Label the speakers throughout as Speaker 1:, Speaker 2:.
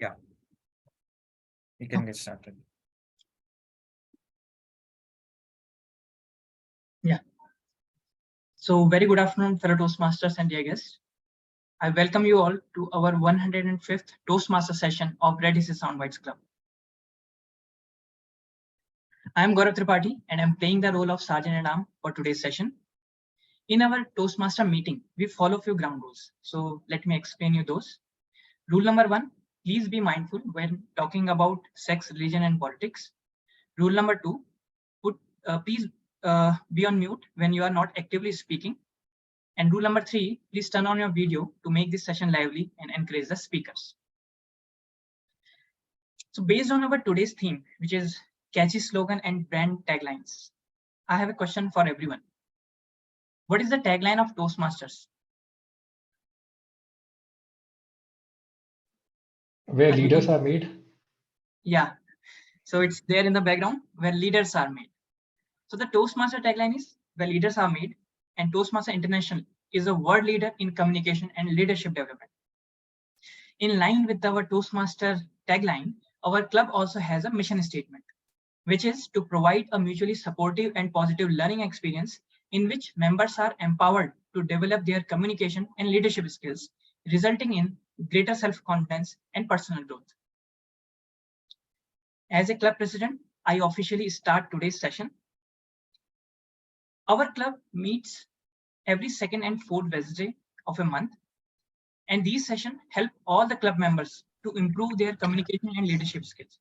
Speaker 1: Yeah, we can get started.
Speaker 2: Yeah. So very good afternoon, fellow Toastmasters and dear guests. I welcome you all to our 105th Toastmaster session of Radisys SoundBytes Club. I am Gaurav Tripathi and I'm playing the role of Sergeant-at-Arms for today's session. In our Toastmaster meeting, we follow a few ground rules. So let me explain you those. Rule number 1, please be mindful when talking about sex, religion, and politics. Rule number 2, please be on mute when you are not actively speaking. And rule number 3, please turn on your video to make this session lively and encourage the speakers. So based on our today's theme, which is catchy slogan and brand taglines, I have a question for everyone. What is the tagline of Toastmasters?
Speaker 3: Where leaders are made?
Speaker 2: Yeah, so it's there in the background, where leaders are made. So the Toastmaster tagline is where leaders are made, and Toastmaster International is a world leader in communication and leadership development. In line with our Toastmaster tagline, our club also has a mission statement, which is to provide a mutually supportive and positive learning experience in which members are empowered to develop their communication and leadership skills, resulting in greater self-confidence and personal growth. As a club president, I officially start today's session. Our club meets every second and fourth Wednesday of a month, and these sessions help all the club members to improve their communication and leadership skills.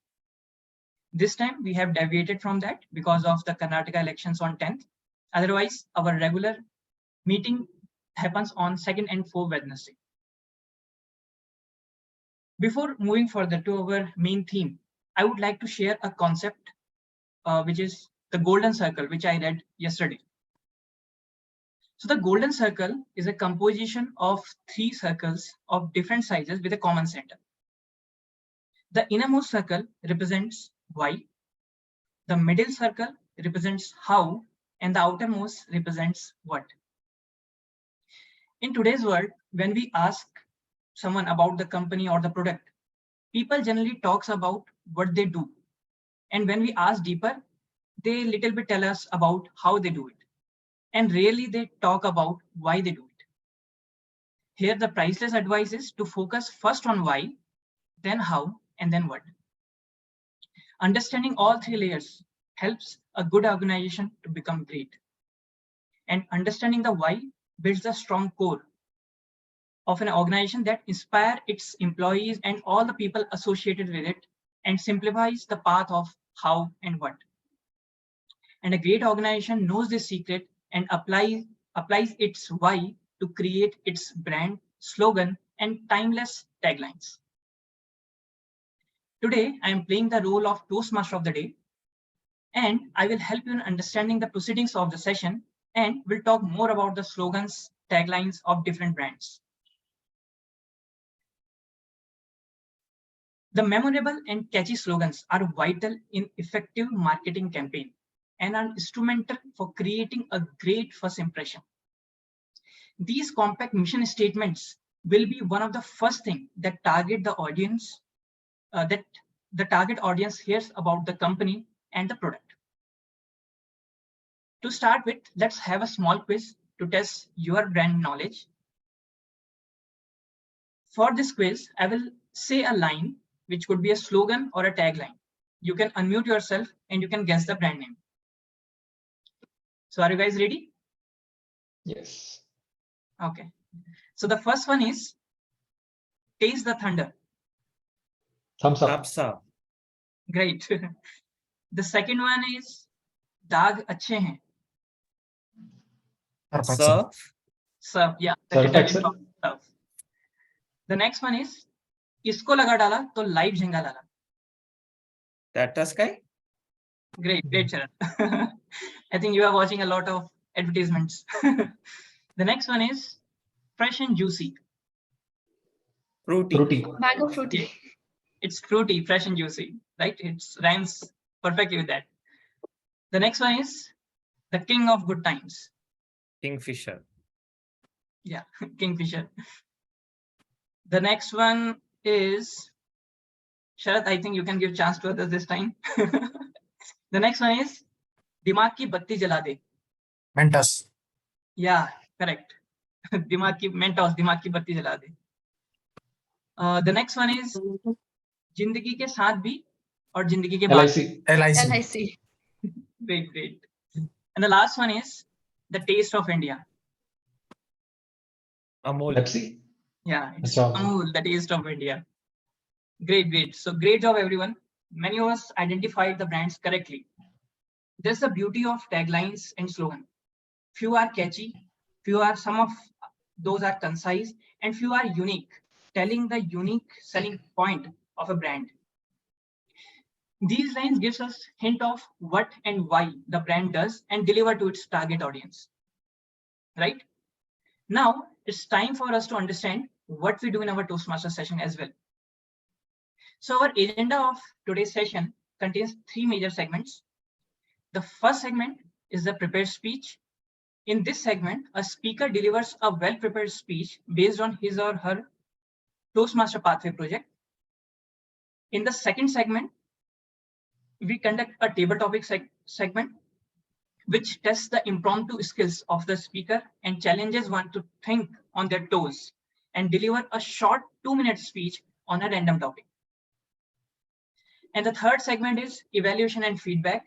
Speaker 2: This time we have deviated from that because of the Karnataka elections on 10th. Otherwise, our regular meeting happens on 2nd and 4th Wednesday. Before moving further to our main theme, I would like to share a concept, which is the golden circle, which I read yesterday. So the golden circle is a composition of 3 circles of different sizes with a common center. The innermost circle represents why, the middle circle represents how, and the outermost represents what. In today's world, when we ask someone about the company or the product, people generally talks about what they do. And when we ask deeper, they little bit tell us about how they do it. And rarely they talk about why they do it. Here, the priceless advice is to focus first on why, then how, and then what. Understanding all 3 layers helps a good organization to become great. And understanding the why builds a strong core of an organization that inspires its employees and all the people associated with it and simplifies the path of how and what. And a great organization knows this secret and applies its why to create its brand, slogan, and timeless taglines. Today, I am playing the role of Toastmaster of the Day, and I will help you in understanding the proceedings of the session, and we'll talk more about the slogans, taglines of different brands. The memorable and catchy slogans are vital in effective marketing campaign and are instrumental for creating a great first impression. These compact mission statements will be one of the first things that target the audience, that the target audience hears about the company and the product. To start with, let's have a small quiz to test your brand knowledge. For this quiz, I will say a line, which could be a slogan or a tagline. You can unmute yourself and you can guess the brand name. So are you guys ready?
Speaker 3: Yes.
Speaker 2: Okay. So the first one is Taste the Thunder.
Speaker 3: Thumbs up.
Speaker 1: Thumbs up.
Speaker 2: Great. The second one is Daag Achhe Hain.
Speaker 1: Surf.
Speaker 2: Surf, yeah.
Speaker 3: Surf excel.
Speaker 2: Surf. The next one is Isko laga dala to live jhinga lala.
Speaker 1: Tata Sky.
Speaker 2: Great, Sharan. I think you are watching a lot of advertisements. The next one is Fresh and Juicy.
Speaker 1: Fruity.
Speaker 4: Mango fruity.
Speaker 2: It's fruity, fresh and juicy, right? It rhymes perfectly with that. The next one is The King of Good Times.
Speaker 1: Kingfisher.
Speaker 2: Yeah, Kingfisher. The next one is Sharath, I think you can give chance to others this time. The next one is दिमाग की बत्ती जला दे.
Speaker 4: Mentos.
Speaker 2: Yeah, correct. दिमाग की Mentos, दिमाग की बत्ती जला दे. The next one is जिंदगी के साथ भी और जिंदगी के बाद.
Speaker 3: LIC.
Speaker 4: LIC.
Speaker 2: Great, great. And the last one is the taste of India.
Speaker 1: Amol.
Speaker 3: Pepsi.
Speaker 2: Yeah, it's
Speaker 3: Achha.
Speaker 2: Amul, the taste of India. Great, great. So great job, everyone. Many of us identified the brands correctly. That's the beauty of taglines and slogan. Few are catchy, some of those are concise, and few are unique, telling the unique selling point of a brand. These lines gives us hint of what and why the brand does and deliver to its target audience. Right? Now, it's time for us to understand what we do in our Toastmasters session as well. So our agenda of today's session contains 3 major segments. The first segment is the prepared speech. In this segment, a speaker delivers a well-prepared speech based on his or her Toastmaster Pathway project. In the second segment, we conduct a table topic segment, which tests the impromptu skills of the speaker and challenges one to think on their toes and deliver a short 2-minute speech on a random topic. And the third segment is evaluation and feedback.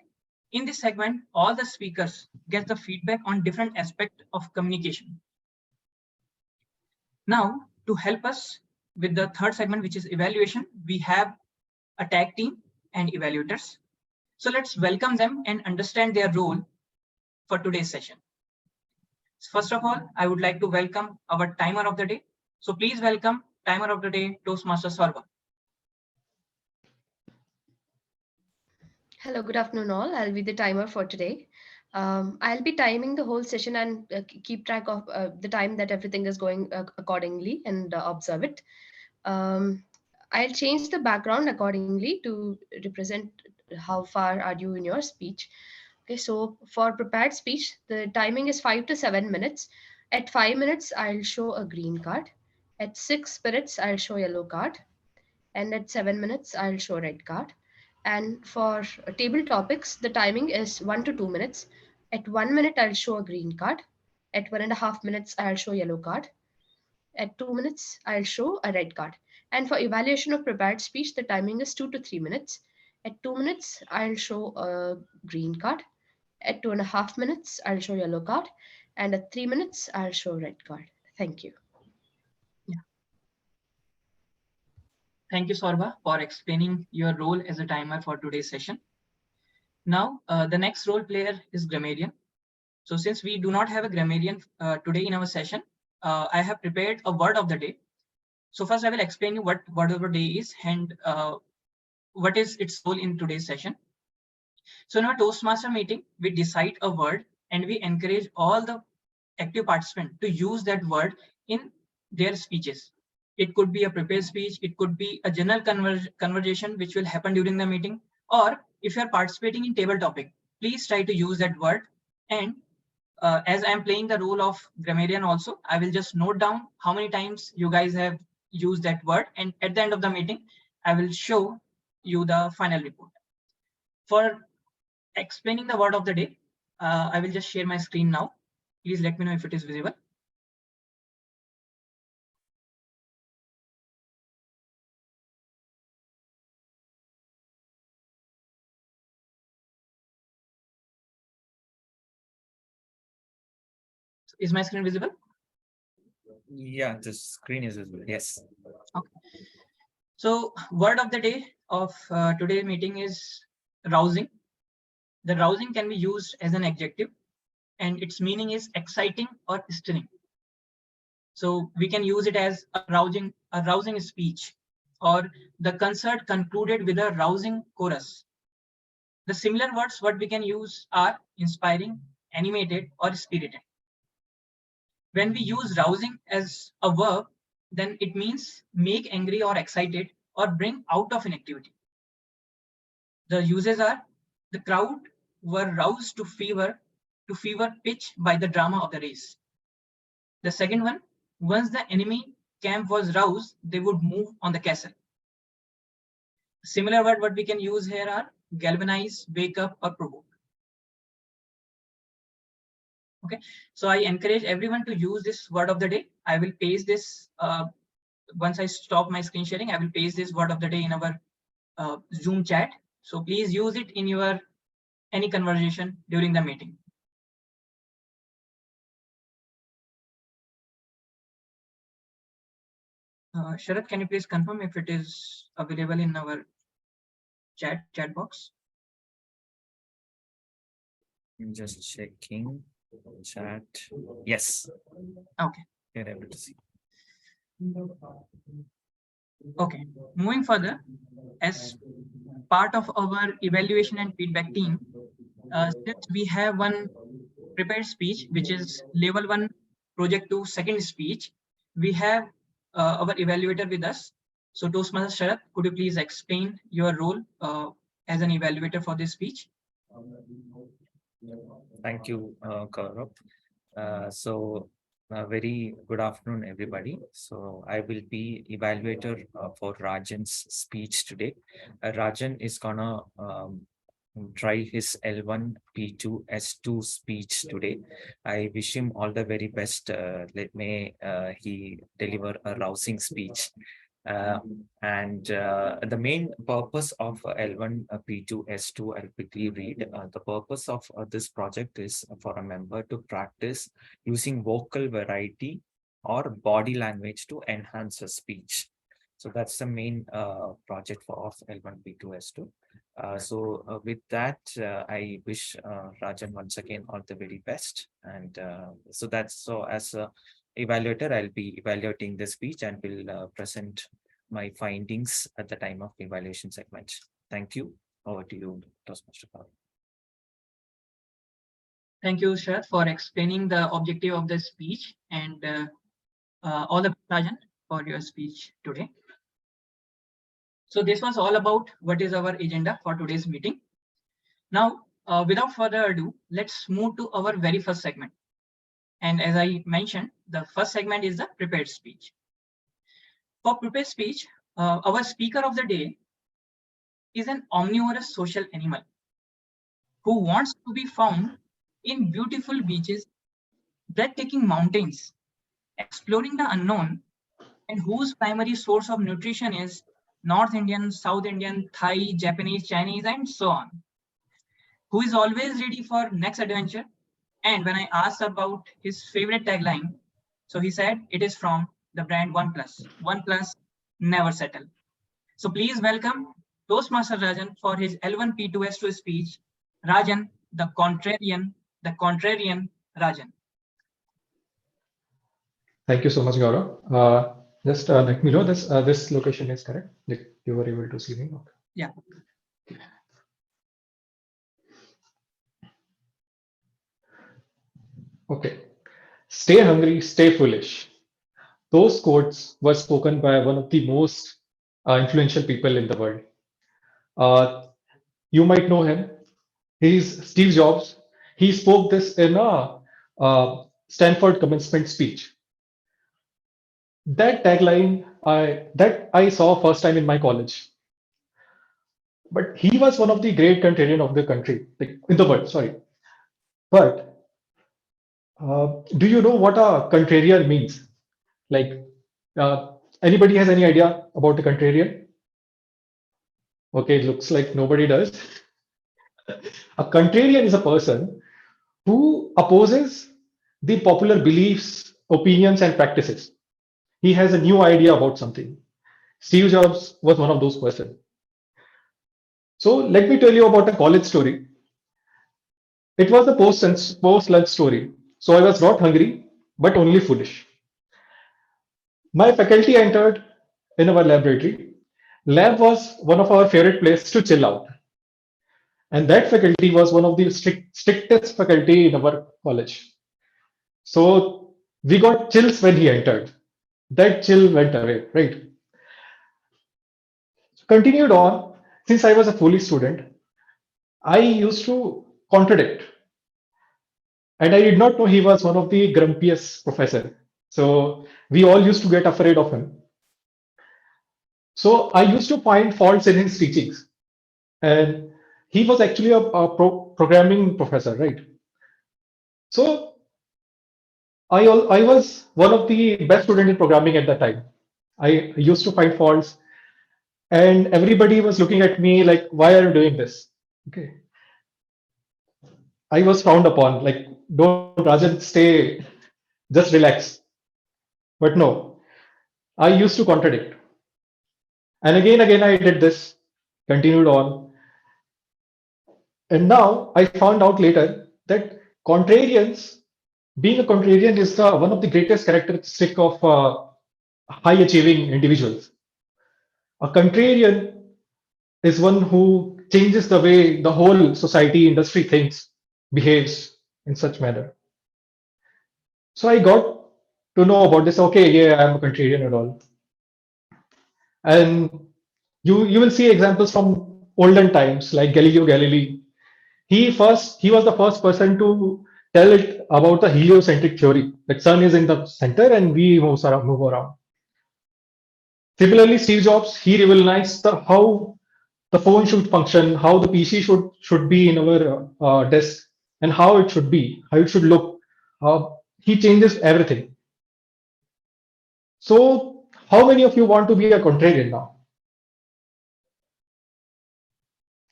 Speaker 2: In this segment, all the speakers get the feedback on different aspects of communication. Now, to help us with the third segment, which is evaluation, we have a tag team and evaluators. So let's welcome them and understand their role for today's session. First of all, I would like to welcome our timer of the day. So please welcome timer of the day, Toastmaster Sarva.
Speaker 5: Hello, good afternoon all. I'll be the timer for today. I'll be timing the whole session and keep track of the time that everything is going accordingly and observe it. I'll change the background accordingly to represent how far are you in your speech. Okay, so for prepared speech, the timing is 5 to 7 minutes. At 5 minutes, I'll show a green card. At 6 minutes, I'll show yellow card. And at 7 minutes, I'll show red card. And for table topics, the timing is 1 to 2 minutes. At 1 minute, I'll show a green card. At 1.5 minutes, I'll show yellow card. At 2 minutes, I'll show a red card. And for evaluation of prepared speech, the timing is 2 to 3 minutes. At 2 minutes, I'll show a green card. At 2.5 minutes, I'll show yellow card. And at 3 minutes, I'll show red card. Thank you.
Speaker 2: Thank you, Sarva, for explaining your role as a timer for today's session. Now, the next role player is grammarian. So since we do not have a grammarian today in our session, I have prepared a word of the day. So first I will explain you what word of the day is and what is its role in today's session. So in our Toastmaster meeting, we decide a word and we encourage all the active participants to use that word in their speeches. It could be a prepared speech, it could be a general conversation which will happen during the meeting, or if you are participating in table topic, please try to use that word. And as I am playing the role of grammarian also, I will just note down how many times you guys have used that word, and at the end of the meeting, I will show you the final report. For explaining the word of the day, I will just share my screen now. Please let me know if it is visible. Is my screen visible?
Speaker 1: Yeah, the screen is visible. Yes.
Speaker 2: Okay. So word of the day of today's meeting is rousing. The rousing can be used as an adjective and its meaning is exciting or stirring. So we can use it as a rousing speech, or the concert concluded with a rousing chorus. The similar words what we can use are inspiring, animated, or spirited. When we use rousing as a verb, then it means make angry or excited or bring out of an activity. The uses are the crowd were roused to fever pitch by the drama of the race. The second one, once the enemy camp was roused, they would move on the castle. Similar word what we can use here are galvanize, wake up, or provoke. Okay, so I encourage everyone to use this word of the day. I will paste this once I stop my screen sharing. I will paste this word of the day in our Zoom chat. So please use it in your any conversation during the meeting. Sharath, can you please confirm if it is available in our chat box?
Speaker 1: I'm just checking chat. Yes.
Speaker 2: Okay.
Speaker 1: You're able to see.
Speaker 2: Okay. Moving further, as part of our evaluation and feedback team, since we have one prepared speech, which is level 1 project 2 second speech, we have our evaluator with us. So Toastmasters Sharath, could you please explain your role as an evaluator for this speech?
Speaker 1: Thank you, Gaurav. So very good afternoon, everybody. So I will be evaluator for Rajan's speech today. Rajan is gonna try his L1, P2, S2 speech today. I wish him all the very best. Let me he deliver a rousing speech. And the main purpose of L1, P2, S2, I'll quickly read. The purpose of this project is for a member to practice using vocal variety or body language to enhance a speech. So that's the main project for of L1, P2, S2. So with that, I wish Rajan once again all the very best. And so as a evaluator, I'll be evaluating the speech and will present my findings at the time of evaluation segment. Thank you. Over to you, Toastmaster Paul.
Speaker 2: Thank you, Sharath, for explaining the objective of the speech and all the Rajan for your speech today. So this was all about what is our agenda for today's meeting. Now, without further ado, let's move to our very first segment. And as I mentioned, the first segment is the prepared speech. For prepared speech, our speaker of the day is an omnivorous social animal who wants to be found in beautiful beaches, breathtaking mountains, exploring the unknown, and whose primary source of nutrition is North Indian, South Indian, Thai, Japanese, Chinese, and so on. Who is always ready for next adventure. And when I asked about his favorite tagline, so he said it is from the brand OnePlus. OnePlus, never settle. So please welcome Toastmaster Rajan for his L1 P2S2 speech. Rajan, the contrarian Rajan.
Speaker 3: Thank you so much, Gaurav. Just let me know this location is correct. If you were able to see me. Okay.
Speaker 2: Yeah.
Speaker 3: Okay. Stay hungry, stay foolish. Those quotes were spoken by one of the most influential people in the world. You might know him. He's Steve Jobs. He spoke this in a Stanford commencement speech. That tagline I saw first time in my college. But he was one of the great contrarian of the country, like in the world. Sorry, but do you know what a contrarian means? Like, anybody has any idea about the contrarian? Okay, it looks like nobody does. A contrarian is a person who opposes the popular beliefs, opinions, and practices. He has a new idea about something. Steve Jobs was one of those persons. So let me tell you about a college story. It was a post-lunch story. So I was not hungry, but only foolish. My faculty entered in our laboratory. Lab was one of our favorite places to chill out. And that faculty was one of the strictest faculty in our college. So we got chills when he entered. That chill went away, right? So continued on, since I was a foolish student, I used to contradict. And I did not know he was one of the grumpiest professor. So we all used to get afraid of him. So I used to find faults in his teachings. And he was actually a programming professor, right? So I was one of the best students in programming at that time. I used to find faults, and everybody was looking at me like, "Why are you doing this?" Okay, I was frowned upon. Like, don't Rajan, stay, just relax. But no, I used to contradict, and again I did this, continued on, and now I found out later that contrarians, being a contrarian is one of the greatest characteristic of high achieving individuals. A contrarian is one who changes the way the whole society industry thinks, behaves in such manner. So I got to know about this. Okay, yeah, I'm a contrarian and all. And you will see examples from olden times like Galileo Galilei. He was the first person to tell it about the heliocentric theory that sun is in the center and we move around. Similarly, Steve Jobs, he revolutionized how the phone should function, how the PC should be in our desk, and how it should be, how it should look. He changes everything. So, how many of you want to be a contrarian now?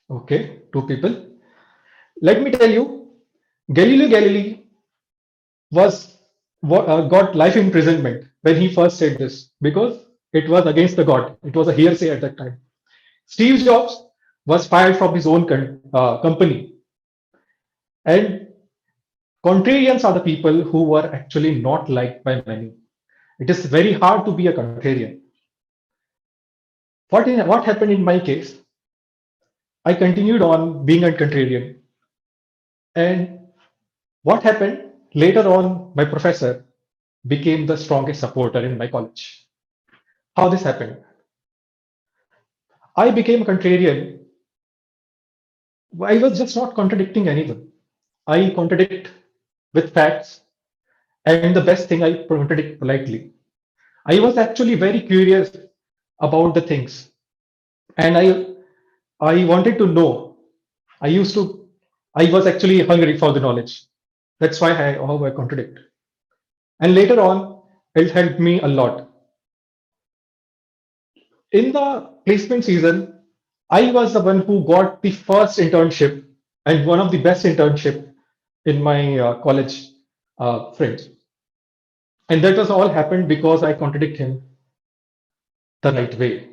Speaker 3: Okay, two people. Let me tell you, Galileo Galilei was got life imprisonment when he first said this because it was against the God. It was a hearsay at that time. Steve Jobs was fired from his own company, and contrarians are the people who were actually not liked by many. It is very hard to be a contrarian. What happened in my case? I continued on being a contrarian, and what happened later on? My professor became the strongest supporter in my college. How this happened? I became a contrarian. I was just not contradicting anyone. I contradict with facts, and the best thing, I contradict politely. I was actually very curious about the things, and I wanted to know. I used to. I was actually hungry for the knowledge. That's why how I contradict. And later on, it helped me a lot. In the placement season, I was the one who got the first internship and one of the best internship in my college friends. And that was all happened because I contradict him the right way.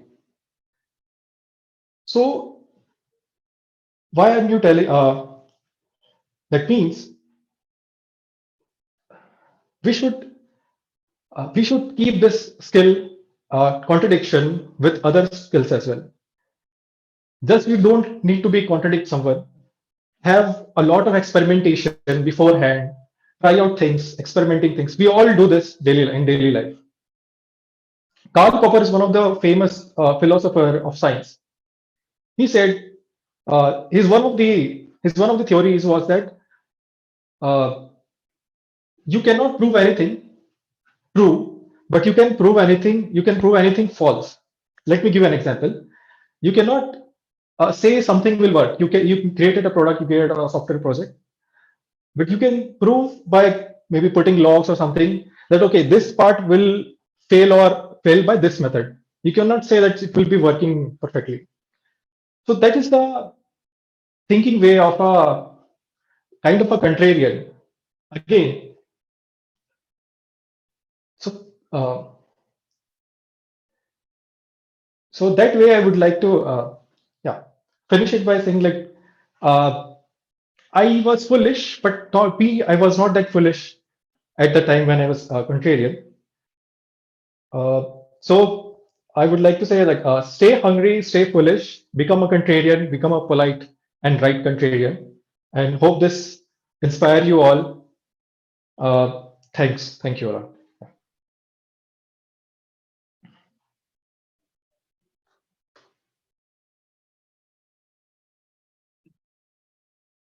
Speaker 3: So why am you telling? That means we should we should keep this skill contradiction with other skills as well. Just you don't need to be contradict someone. Have a lot of experimentation beforehand. Try out things, experimenting things. We all do this daily life. Karl Popper is one of the famous philosopher of science. He said his one of the theories was that uh, you cannot prove anything true, but you can prove anything. You can prove anything false. Let me give an example. You cannot say something will work. You created a product, you created a software project, but you can prove by maybe putting logs or something that okay, this part will fail by this method. You cannot say that it will be working perfectly. So that is the thinking way of a kind of a contrarian. Again, so so that way I would like to yeah finish it by saying like uh, I was foolish, but not me. I was not that foolish at the time when I was contrarian. So I would like to say like stay hungry, stay foolish, become a contrarian, become a polite and right contrarian, and hope this inspire you all. Thanks, thank you all.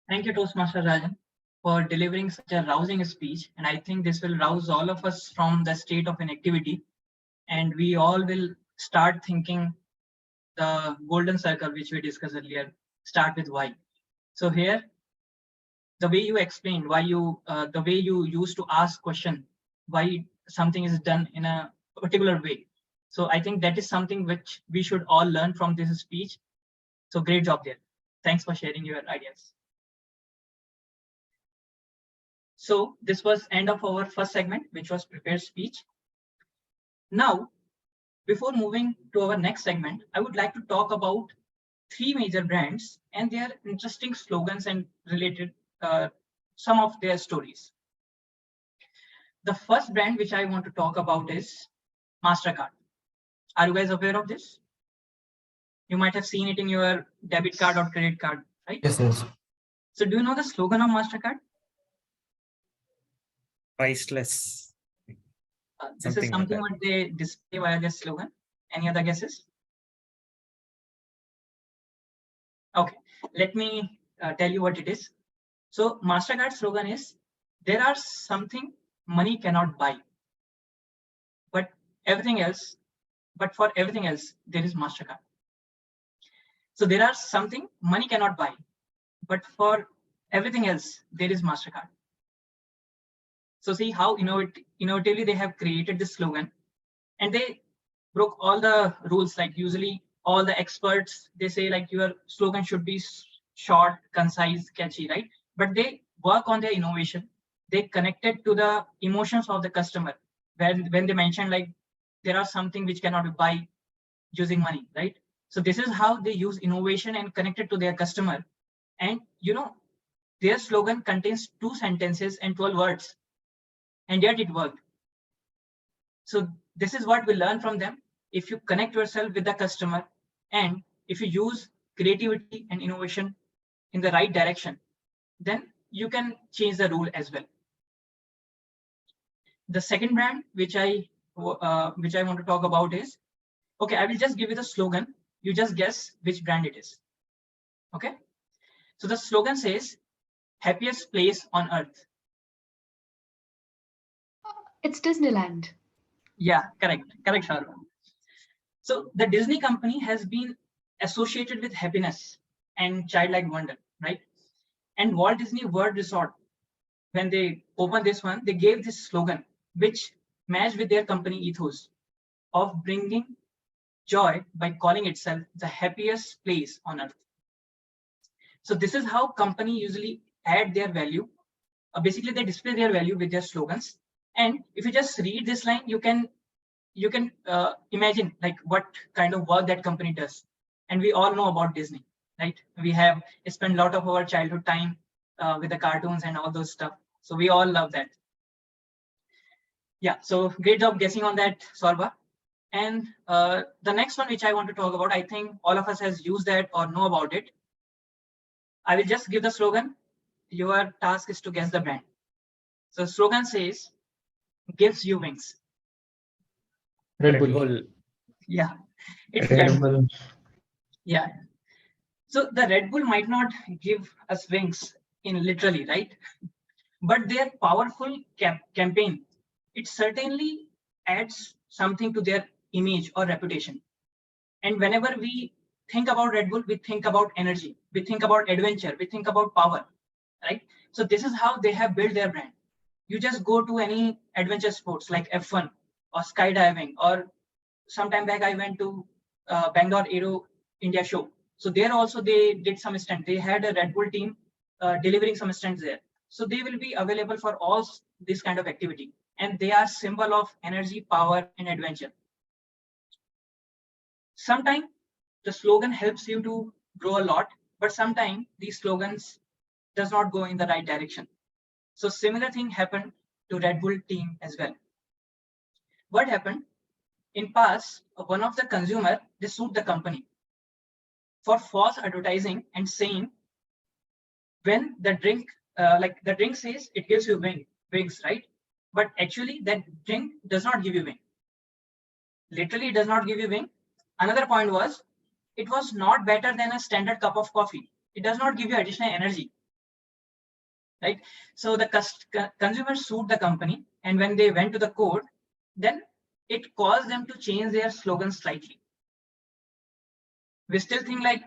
Speaker 2: Thank you, Toastmaster Rajan, for delivering such a rousing speech. And I think this will rouse all of us from the state of inactivity. And we all will start thinking the golden circle, which we discussed earlier, start with why. So here, the way you explained why you, the way you used to ask question, why something is done in a particular way. So I think that is something which we should all learn from this speech. So great job there. Thanks for sharing your ideas. So this was end of our first segment, which was prepared speech. Now, before moving to our next segment, I would like to talk about 3 major brands and their interesting slogans and related some of their stories. The first brand which I want to talk about is MasterCard. Are you guys aware of this? You might have seen it in your debit card or credit card, right?
Speaker 4: Yes, yes.
Speaker 2: So do you know the slogan of MasterCard?
Speaker 1: Priceless.
Speaker 2: This is
Speaker 1: Something like
Speaker 2: something
Speaker 1: that.
Speaker 2: what they display via their slogan. Any other guesses? Okay, let me tell you what it is. So MasterCard slogan is, there are something money cannot buy, but for everything else, there is MasterCard. So there are something money cannot buy, but for everything else, there is MasterCard. So see how innovatively they have created this slogan, and they broke all the rules. Like usually all the experts, they say like your slogan should be short, concise, catchy, right? But they work on their innovation. They connected to the emotions of the customer when they mention like there are something which cannot be buy using money, right? So this is how they use innovation and connect it to their customer. And their slogan contains 2 sentences and 12 words, and yet it worked. So this is what we learn from them. If you connect yourself with the customer, and if you use creativity and innovation in the right direction, then you can change the rule as well. The second brand which I want to talk about is, okay, I will just give you the slogan. You just guess which brand it is. Okay. So the slogan says, happiest place on earth.
Speaker 5: It's Disneyland.
Speaker 2: Yeah, correct, Sharma. So the Disney company has been associated with happiness and childlike wonder, right? And Walt Disney World Resort, when they opened this one, they gave this slogan, which matched with their company ethos of bringing joy by calling itself the happiest place on earth. So this is how company usually add their value. Basically, they display their value with their slogans. And if you just read this line, you can imagine like what kind of work that company does. And we all know about Disney, right? We have spent a lot of our childhood time with the cartoons and all those stuff. So we all love that. Yeah, so great job guessing on that, Sorba. And the next one which I want to talk about, I think all of us has used that or know about it. I will just give the slogan. Your task is to guess the brand. So slogan says, gives you wings.
Speaker 3: Red
Speaker 1: Red
Speaker 3: Bull.
Speaker 1: Bull.
Speaker 2: Yeah, it's
Speaker 4: Red
Speaker 2: Red Bull.
Speaker 4: Bull.
Speaker 2: Yeah. So the Red Bull might not give us wings in literally, right? But their powerful campaign, it certainly adds something to their image or reputation. And whenever we think about Red Bull, we think about energy, we think about adventure, we think about power, right? So this is how they have built their brand. You just go to any adventure sports like F1 or skydiving, or sometime back I went to Bangalore Aero India show. So there also they did some stunt. They had a Red Bull team delivering some stunts there. So they will be available for all this kind of activity. And they are symbol of energy, power, and adventure. Sometimes the slogan helps you to grow a lot, but sometimes these slogans does not go in the right direction. So similar thing happened to Red Bull team as well. What happened? In past, one of the consumer, they sued the company for false advertising and saying when the drink, like the drink says it gives you wings, right? But actually that drink does not give you wing. Literally, it does not give you wing. Another point was, it was not better than a standard cup of coffee. It does not give you additional energy, right? So the consumer sued the company, and when they went to the court, then it caused them to change their slogan slightly. we still think like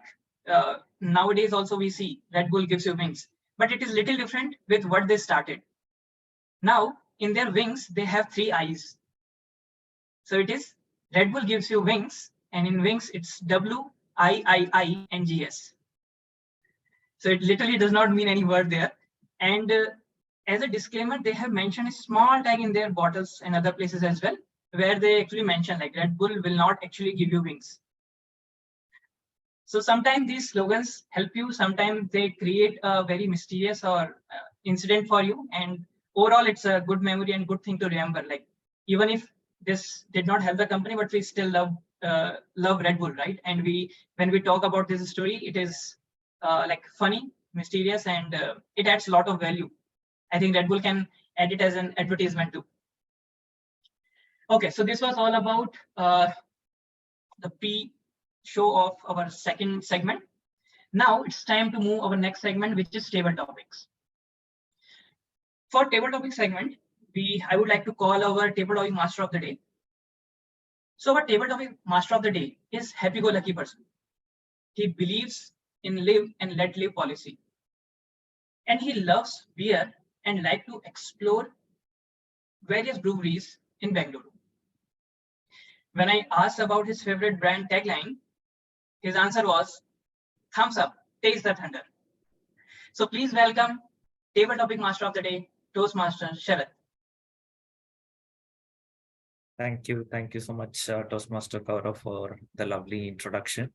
Speaker 2: nowadays also we see Red Bull gives you wings, but it is little different with what they started. Now in their wings, they have 3 eyes. So it is Red Bull gives you wings, and in wings, it's WIIINGS. So it literally does not mean any word there. And as a disclaimer, they have mentioned a small tag in their bottles and other places as well, where they actually mention like Red Bull will not actually give you wings. So sometimes these slogans help you, sometimes they create a very mysterious or incident for you. And overall, it's a good memory and good thing to remember. Like even if this did not help the company, but we still love Red Bull, right? And when we talk about this story, it is like funny, mysterious, and it adds a lot of value. I think Red Bull can add it as an advertisement too. Okay, so this was all about the pre-show of our second segment. Now it's time to move our next segment, which is table topics. For table topic segment, I would like to call our table topic master of the day. So our table topic master of the day is happy-go-lucky person. He believes in live and let live policy. And he loves beer and like to explore various breweries in Bangalore. When I asked about his favorite brand tagline, his answer was, thumbs up, taste the thunder. So please welcome table topic master of the day, Toastmasters Sharath.
Speaker 1: Thank you so much, Toastmaster Gaurav, for the lovely introduction.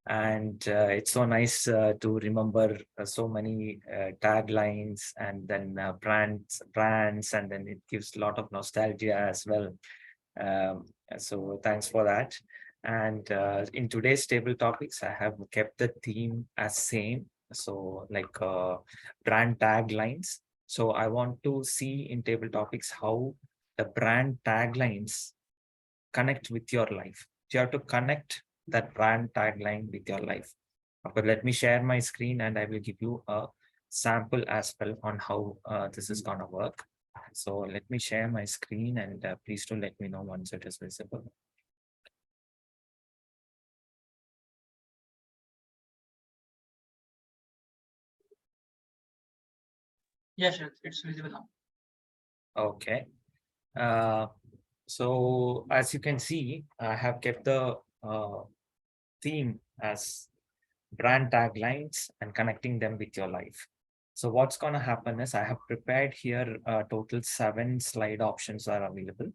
Speaker 1: And it's so nice to remember so many taglines and then brands, and then it gives a lot of nostalgia as well. So thanks for that. And in today's table topics, I have kept the theme as same. So like brand taglines. So I want to see in table topics how the brand taglines connect with your life. You have to connect that brand tagline with your life. Okay, let me share my screen and I will give you a sample as well on how this is gonna work. So let me share my screen and please do let me know once it is visible.
Speaker 2: Yes, it's visible now.
Speaker 1: Okay. So as you can see, I have kept the theme as brand taglines and connecting them with your life. So what's going to happen is I have prepared here total 7 slide options are available.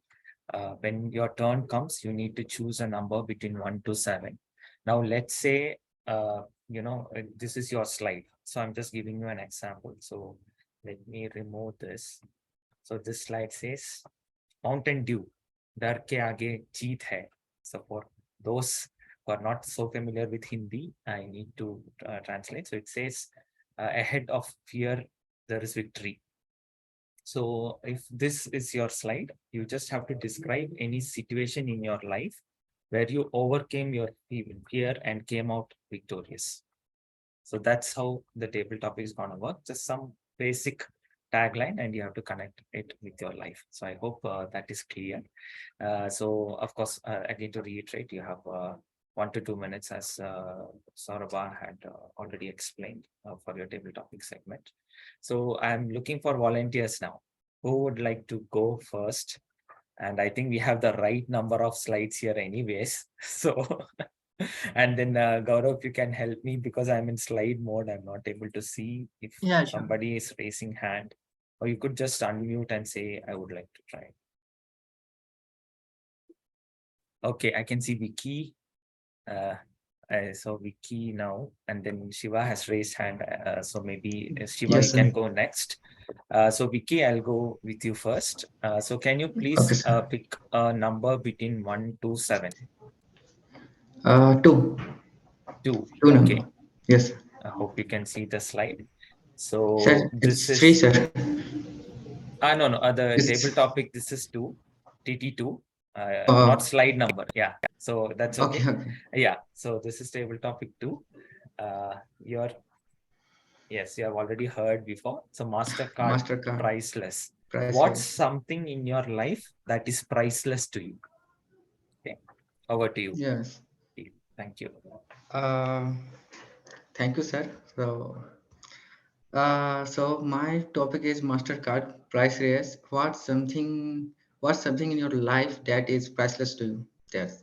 Speaker 1: When your turn comes, you need to choose a number between 1 to 7. Now, let's say, this is your slide. So I'm just giving you an example. So let me remove this. So this slide says Mountain Dew, dar ke aage jeet hai. So for those who are not so familiar with Hindi, I need to translate. So it says, ahead of fear, there is victory. So if this is your slide, you just have to describe any situation in your life where you overcame your fear and came out victorious. So that's how the table topic is going to work. Just some basic tagline and you have to connect it with your life. So I hope that is clear. So of course, again to reiterate, you have 1 to 2 minutes as Saurabh had already explained for your table topic segment. So I'm looking for volunteers now. Who would like to go first? And I think we have the right number of slides here anyways. So, and then Gaurav, you can help me because I'm in slide mode. I'm not able to see if somebody is raising hand. Or you could just unmute and say, I would like to try. Okay, I can see Vicky. So Vicky now, and then Shiva has raised hand. So maybe Shiva,
Speaker 6: Yes,
Speaker 1: you can go next. So Vicky, I'll go with you first. So can you please pick a number between 1 to 7?
Speaker 6: 2.
Speaker 1: 2.
Speaker 6: Two
Speaker 1: Okay.
Speaker 6: number. Yes.
Speaker 1: I hope you can see the slide. So
Speaker 6: Sir,
Speaker 1: this
Speaker 6: it's 3,
Speaker 1: is
Speaker 6: sir.
Speaker 1: no, the
Speaker 6: It's
Speaker 1: table topic. This is 2, TT2, not slide number. Yeah. So that's okay.
Speaker 6: Okay.
Speaker 1: Yeah. So this is table topic 2. Yes, you have already heard before. So
Speaker 6: Mastercard.
Speaker 1: priceless.
Speaker 6: Priceless.
Speaker 1: What's something in your life that is priceless to you? Okay, over to you.
Speaker 6: Yes.
Speaker 1: Thank you.
Speaker 6: Thank you, sir. So my topic is Mastercard price race. What's something in your life that is priceless to you? Yes,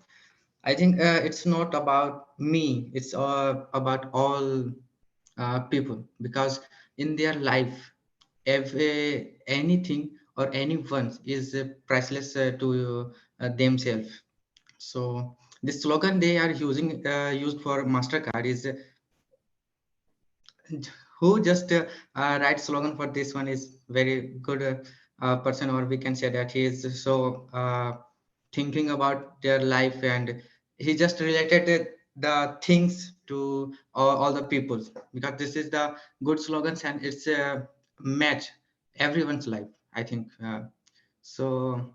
Speaker 6: I think it's not about me. It's about all people, because in their life, anything or anyone is priceless to themselves. So the slogan they are used for Mastercard is who just write slogan for this one is very good person, or we can say that he is so thinking about their life, and he just related the things to all the people, because this is the good slogans and it's a match everyone's life, I think. So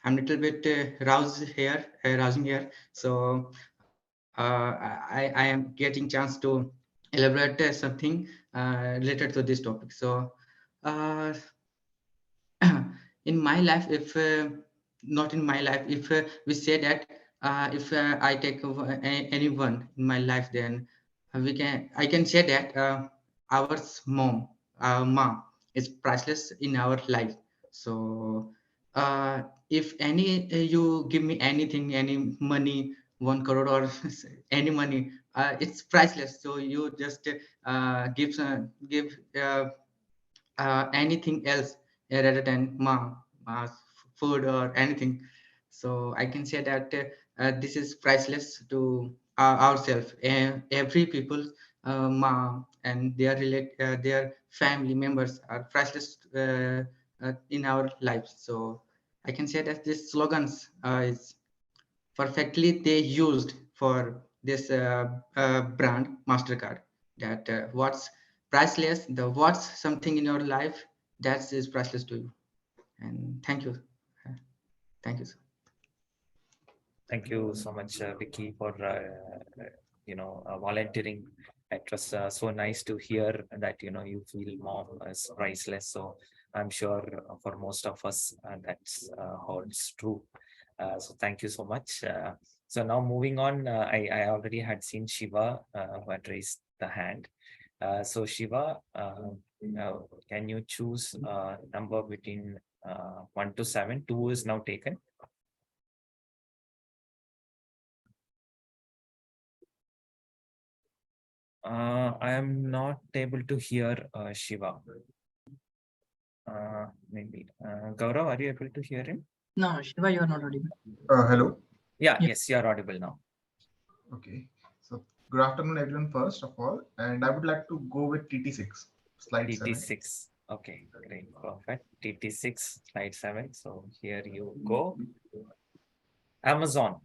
Speaker 6: I'm a little bit rousing here. So I am getting chance to elaborate something related to this topic. So uh, in my life, if not in my life, if we say that if I take anyone in my life, then I can say that our mom is priceless in our life. So if you give me anything, any money, 1 crore or any money, it's priceless. So you just give anything else rather than food or anything. So I can say that this is priceless to ourselves and every people. Ma and their family members are priceless in our lives. So I can say that these slogans is perfectly they used for this brand Mastercard, that what's priceless, the what's something in your life that is priceless to you. And thank you. Uh, thank you, sir.
Speaker 1: Thank you so much, Vicky, for volunteering. It was so nice to hear that you feel mom is priceless. So I'm sure for most of us that's how it's true. So thank you so much. So now moving on, I already had seen Shiva who had raised the hand. So Shiva, can you choose a number between 1 to 7? 2 is now taken. I am not able to hear Shiva. Maybe. Gaurav, are you able to hear him?
Speaker 2: No, Shiva, you are not audible.
Speaker 7: Hello.
Speaker 1: Yeah,
Speaker 2: Yeah.
Speaker 1: yes, you are audible now.
Speaker 7: Okay. So good afternoon, everyone, first of all. And I would like to go with TT6, slide 7.
Speaker 1: TT6. Okay, great, perfect. TT6, slide 7. So here you go. Amazon,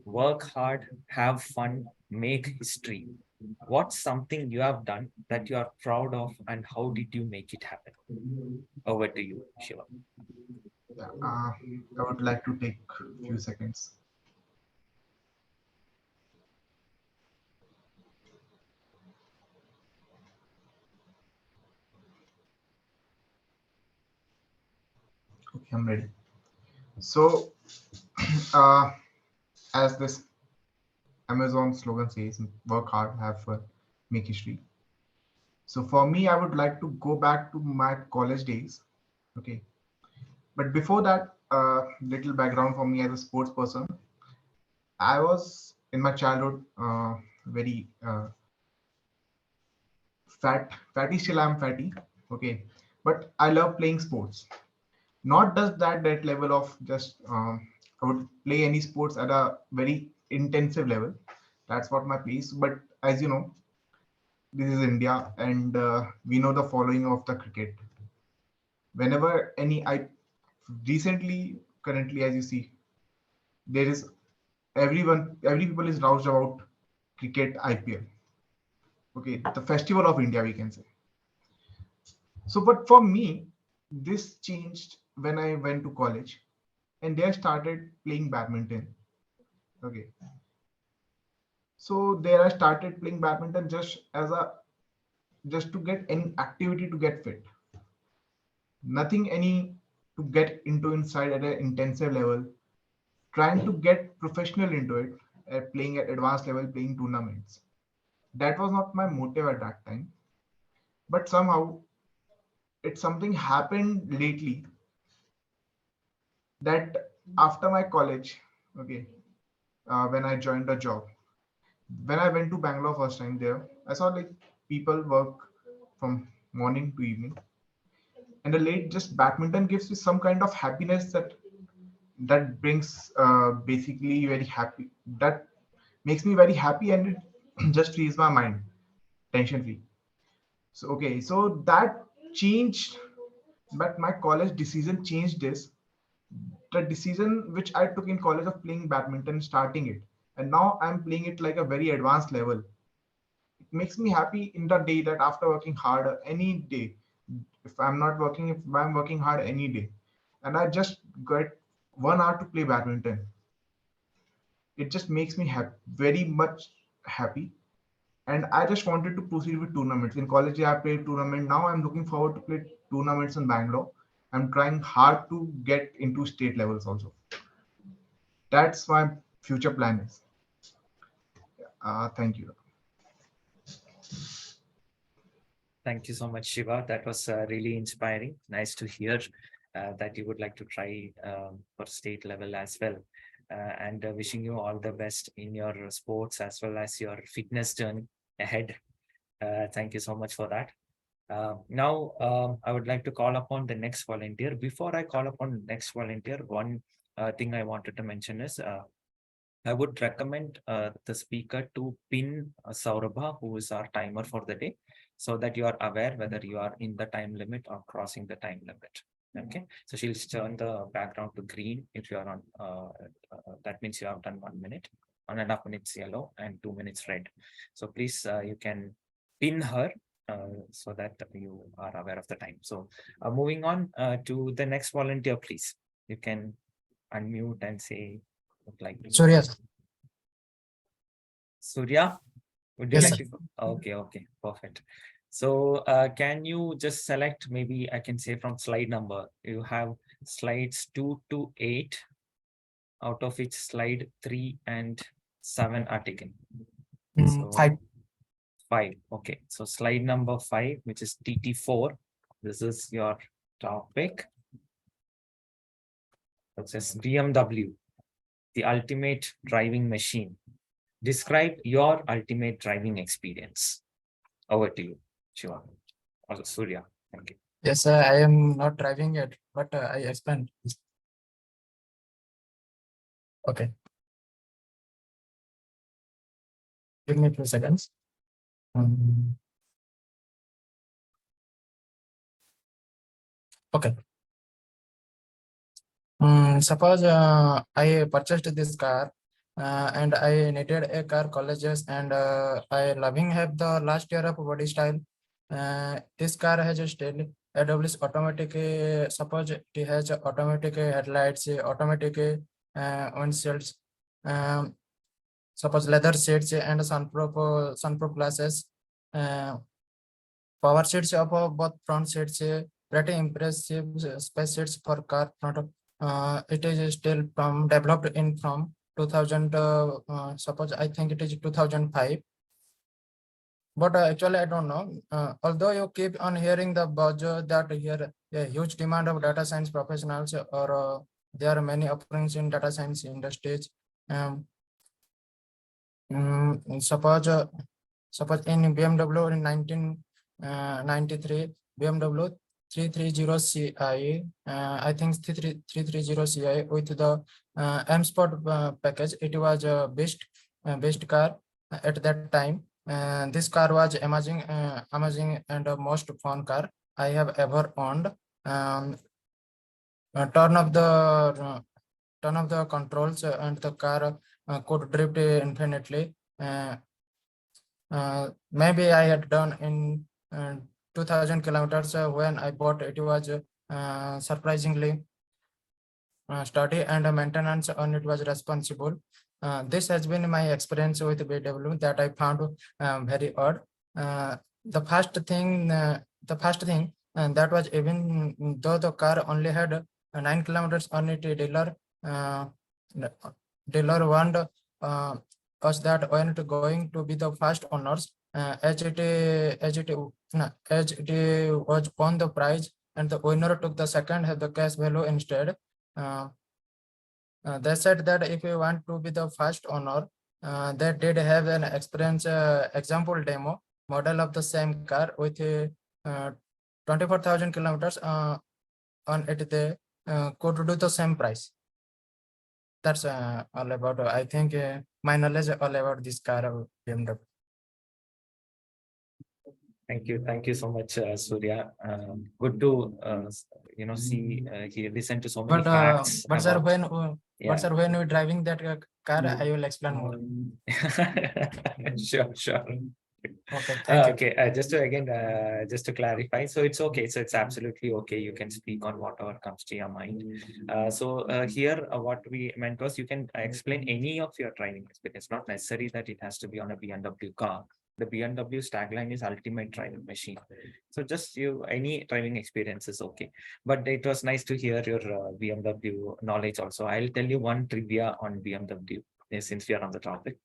Speaker 1: work hard, have fun, make history. What's something you have done that you are proud of, and how did you make it happen? Over to you, Shiva.
Speaker 7: Yeah, I would like to take a few seconds. Okay, I'm ready. So, uh, as this Amazon slogan says, work hard, have fun, make history. So for me, I would like to go back to my college days. Okay. But before that, little background for me as a sports person. I was in my childhood very fatty. Still, I'm fatty. Okay. But I love playing sports. Not just that level of just I would play any sports at a very intensive level. That's what my place. But as you know, this is India, and we know the following of the cricket. Whenever any I recently, currently, as you see, there is every people is roused about cricket IPL. Okay, the festival of India, we can say. So, but for me, this changed when I went to college, and there I started playing badminton. Okay, so there I started playing badminton just to get any activity to get fit. Nothing any to get into inside at an intensive level. Trying to get professional into it. playing at advanced level, playing tournaments. That was not my motive at that time. But somehow it's something happened lately that after my college, okay, when I joined the job, when I went to Bangalore first time there, I saw like people work from morning to evening, and the late just badminton gives me some kind of happiness that brings basically very happy. That makes me very happy, and it just frees my mind, tension free. So okay, so that changed, but my college decision changed this. The decision which I took in college of playing badminton, starting it, and now I'm playing it like a very advanced level. It makes me happy in the day that after working hard any day, if I'm working hard any day, and I just get 1 hour to play badminton, it just makes me very much happy. And I just wanted to proceed with tournaments. In college, I played tournament. Now I'm looking forward to play tournaments in Bangalore. I'm trying hard to get into state levels also. That's my future plan is. Thank you.
Speaker 1: Thank you so much, Shiva. That was really inspiring. Nice to hear that you would like to try for state level as well. And wishing you all the best in your sports as well as your fitness journey ahead. Thank you so much for that. Now, I would like to call upon the next volunteer. Before I call upon the next volunteer, one thing I wanted to mention is I would recommend the speaker to pin Saurabha, who is our timer for the day, so that you are aware whether you are in the time limit or crossing the time limit. Okay, so she'll turn the background to green if you are on, that means you have done 1 minute, 1.5 minutes yellow, and 2 minutes red. So please, you can pin her so that you are aware of the time. So moving on to the next volunteer, please. You can unmute and say, would like to.
Speaker 4: Surya.
Speaker 1: Surya, would you
Speaker 4: Yes,
Speaker 1: like
Speaker 4: sir.
Speaker 1: to go? Okay, perfect. So can you just select, maybe I can say from slide number, you have slides 2 to 8, out of which slide 3 and 7 are taken. So
Speaker 4: 5.
Speaker 1: 5. Okay, so slide number 5, which is TT4. This is your topic. It says BMW, the ultimate driving machine. Describe your ultimate driving experience. Over to you, Shiva. Also, Surya. Thank you.
Speaker 4: Yes, sir. I am not driving yet, but I explained. Okay. Give me 2 seconds. Okay. Suppose I purchased this car and I needed a car colleges, and I loving have the last year of body style. This car has a still AWS automatic. Suppose it has automatic headlights, automatic windshields. Suppose leather seats and sunproof glasses. Power seats of both front seats. Pretty impressive space seats for car front. It is still developed in from 2000. Suppose I think it is 2005. But actually, I don't know. Although you keep on hearing the buzz that here a huge demand of data science professionals, or there are many offerings in data science industries. Suppose in BMW in 1993, BMW 330 Ci, I think 330 Ci with the M Sport package. It was a best car at that time. This car was amazing and most fun car I have ever owned. Turn of the controls and the car could drift infinitely. Maybe I had done in 2000 kilometers when I bought it. Was surprisingly study and maintenance on it was responsible. This has been my experience with BMW that I found very odd. The first thing that was, even though the car only had 9 kilometers on it, dealer warned us that when to going to be the first owners, as it was won the prize, and the winner took the second have the cash value instead. They said that if you want to be the first owner, they did have an experience example demo model of the same car with 24,000 kilometers on it. They could do the same price. That's all about. I think my knowledge all about this car of BMW.
Speaker 1: Thank you so much, Surya. Good to see listen to so many facts.
Speaker 4: But sir,
Speaker 1: about-
Speaker 4: when
Speaker 1: yeah.
Speaker 4: sir, when we driving that car, I will explain more.
Speaker 1: Sure.
Speaker 4: Okay, thank you.
Speaker 1: Okay, just to clarify, so it's okay. So it's absolutely okay. You can speak on whatever comes to your mind. Here, what we meant was you can explain any of your driving experience. Not necessary that it has to be on a BMW car. The BMW's tagline is ultimate driving machine. So just any driving experience is okay. But it was nice to hear your BMW knowledge also. I'll tell you one trivia on BMW since we are on the topic.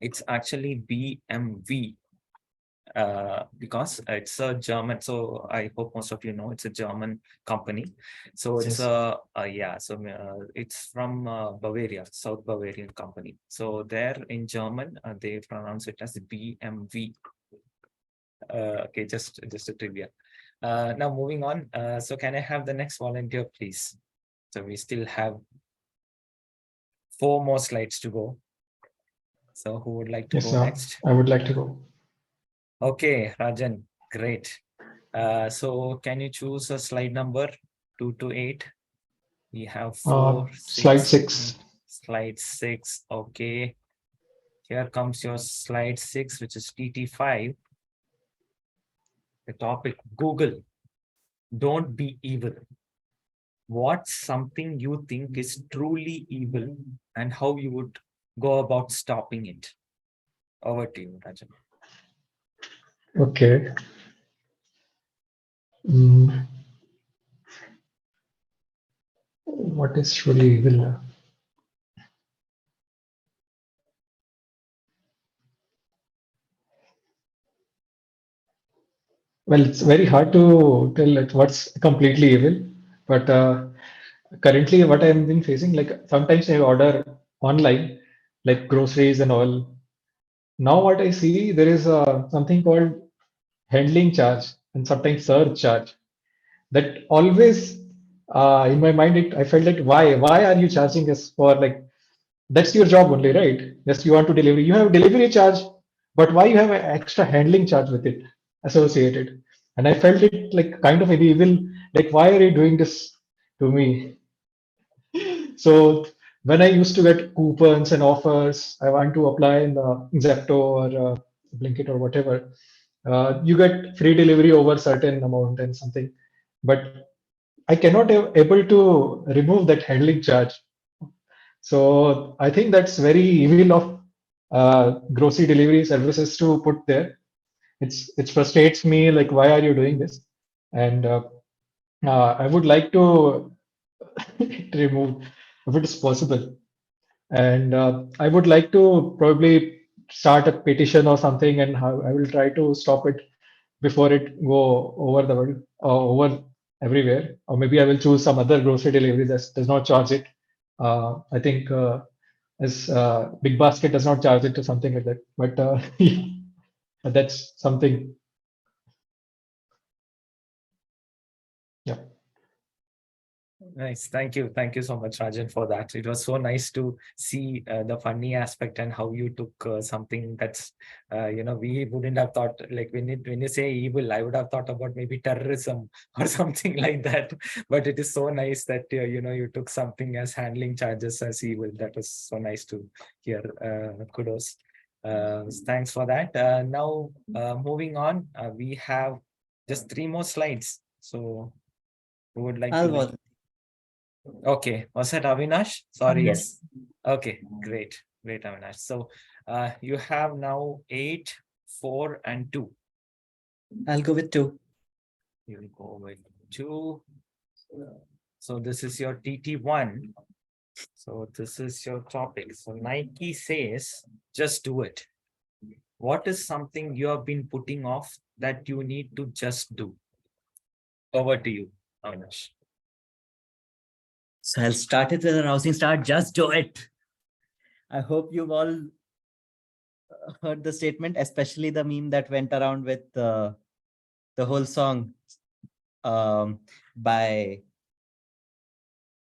Speaker 1: It's actually BMW because it's a German. So I hope most of you know it's a German company. So it's it's from Bavaria, South Bavarian company. So there in German, they pronounce it as BMW. Okay, just a trivia. Now moving on. So can I have the next volunteer, please? So we still have 4 more slides to go. So who would like to go next?
Speaker 3: I would like to go.
Speaker 1: Okay, Rajan, great. So can you choose a slide number 2 to 8? We have 4,
Speaker 3: slide 6.
Speaker 1: Slide 6. Okay. Here comes your slide 6, which is TT5. The topic, Google. Don't be evil. What's something you think is truly evil and how you would go about stopping it? Over to you, Rajan.
Speaker 3: Okay. What is truly evil? Well, it's very hard to tell what's completely evil, but currently what I've been facing, like sometimes I order online, like groceries and all. Now what I see, there is something called handling charge and sometimes surge charge. That always in my mind, I felt like why are you charging us for, like, that's your job only, right? Yes, you want to deliver, you have delivery charge, but why you have an extra handling charge with it associated? And I felt it like kind of evil, like why are you doing this to me? So when I used to get coupons and offers, I want to apply in the Zepto or Blinkit or whatever, you get free delivery over certain amount and something, but I cannot able to remove that handling charge. So I think that's very evil of grocery delivery services to put there. It frustrates me, like why are you doing this? And I would like to remove if it is possible. And I would like to probably start a petition or something, and I will try to stop it before it go over the world or over everywhere. Or maybe I will choose some other grocery delivery that does not charge it. I think as Big Basket does not charge it or something like that. But that's something. Yeah.
Speaker 1: Nice. Thank you. Thank you so much, Rajan, for that. It was so nice to see the funny aspect and how you took something that's, we wouldn't have thought, like when you say evil, I would have thought about maybe terrorism or something like that. But it is so nice that, you took something as handling charges as evil. That was so nice to hear. Kudos. Thanks for that. Now, moving on, we have just 3 more slides. So who would like
Speaker 8: I'll
Speaker 1: to?
Speaker 8: volunteer.
Speaker 1: Okay, was that Avinash? Sorry.
Speaker 8: Yes.
Speaker 1: Okay, great, Avinash. So you have now 8, 4, and 2.
Speaker 8: I'll go with 2.
Speaker 1: You'll go with 2. So this is your TT1. So this is your topic. So Nike says, just do it. What is something you have been putting off that you need to just do? Over to you, Avinash.
Speaker 8: So I'll start it with a rousing start. Just do it. I hope you've all heard the statement, especially the meme that went around with the whole song by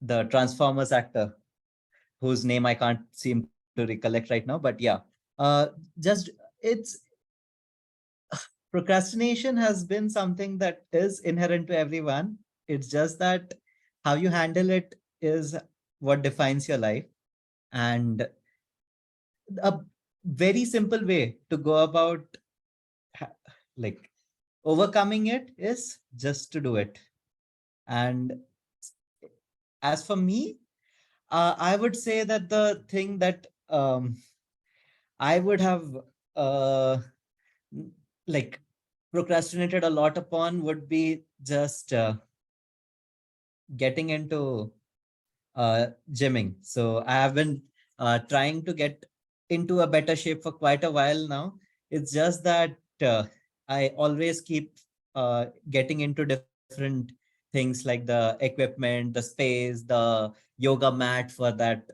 Speaker 8: the Transformers actor, whose name I can't seem to recollect right now. But yeah, just it's procrastination has been something that is inherent to everyone. It's just that how you handle it is what defines your life. And a very simple way to go about like overcoming it is just to do it. And as for me, I would say that the thing that I would have like procrastinated a lot upon would be just getting into gymming. So I have been trying to get into a better shape for quite a while now. It's just that I always keep getting into different things like the equipment, the space, the yoga mat for that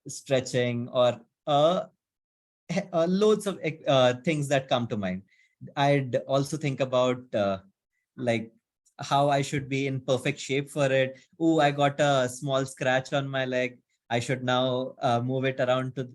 Speaker 8: stretching, or loads of things that come to mind. I'd also think about like how I should be in perfect shape for it. Oh, I got a small scratch on my leg. I should now move it around to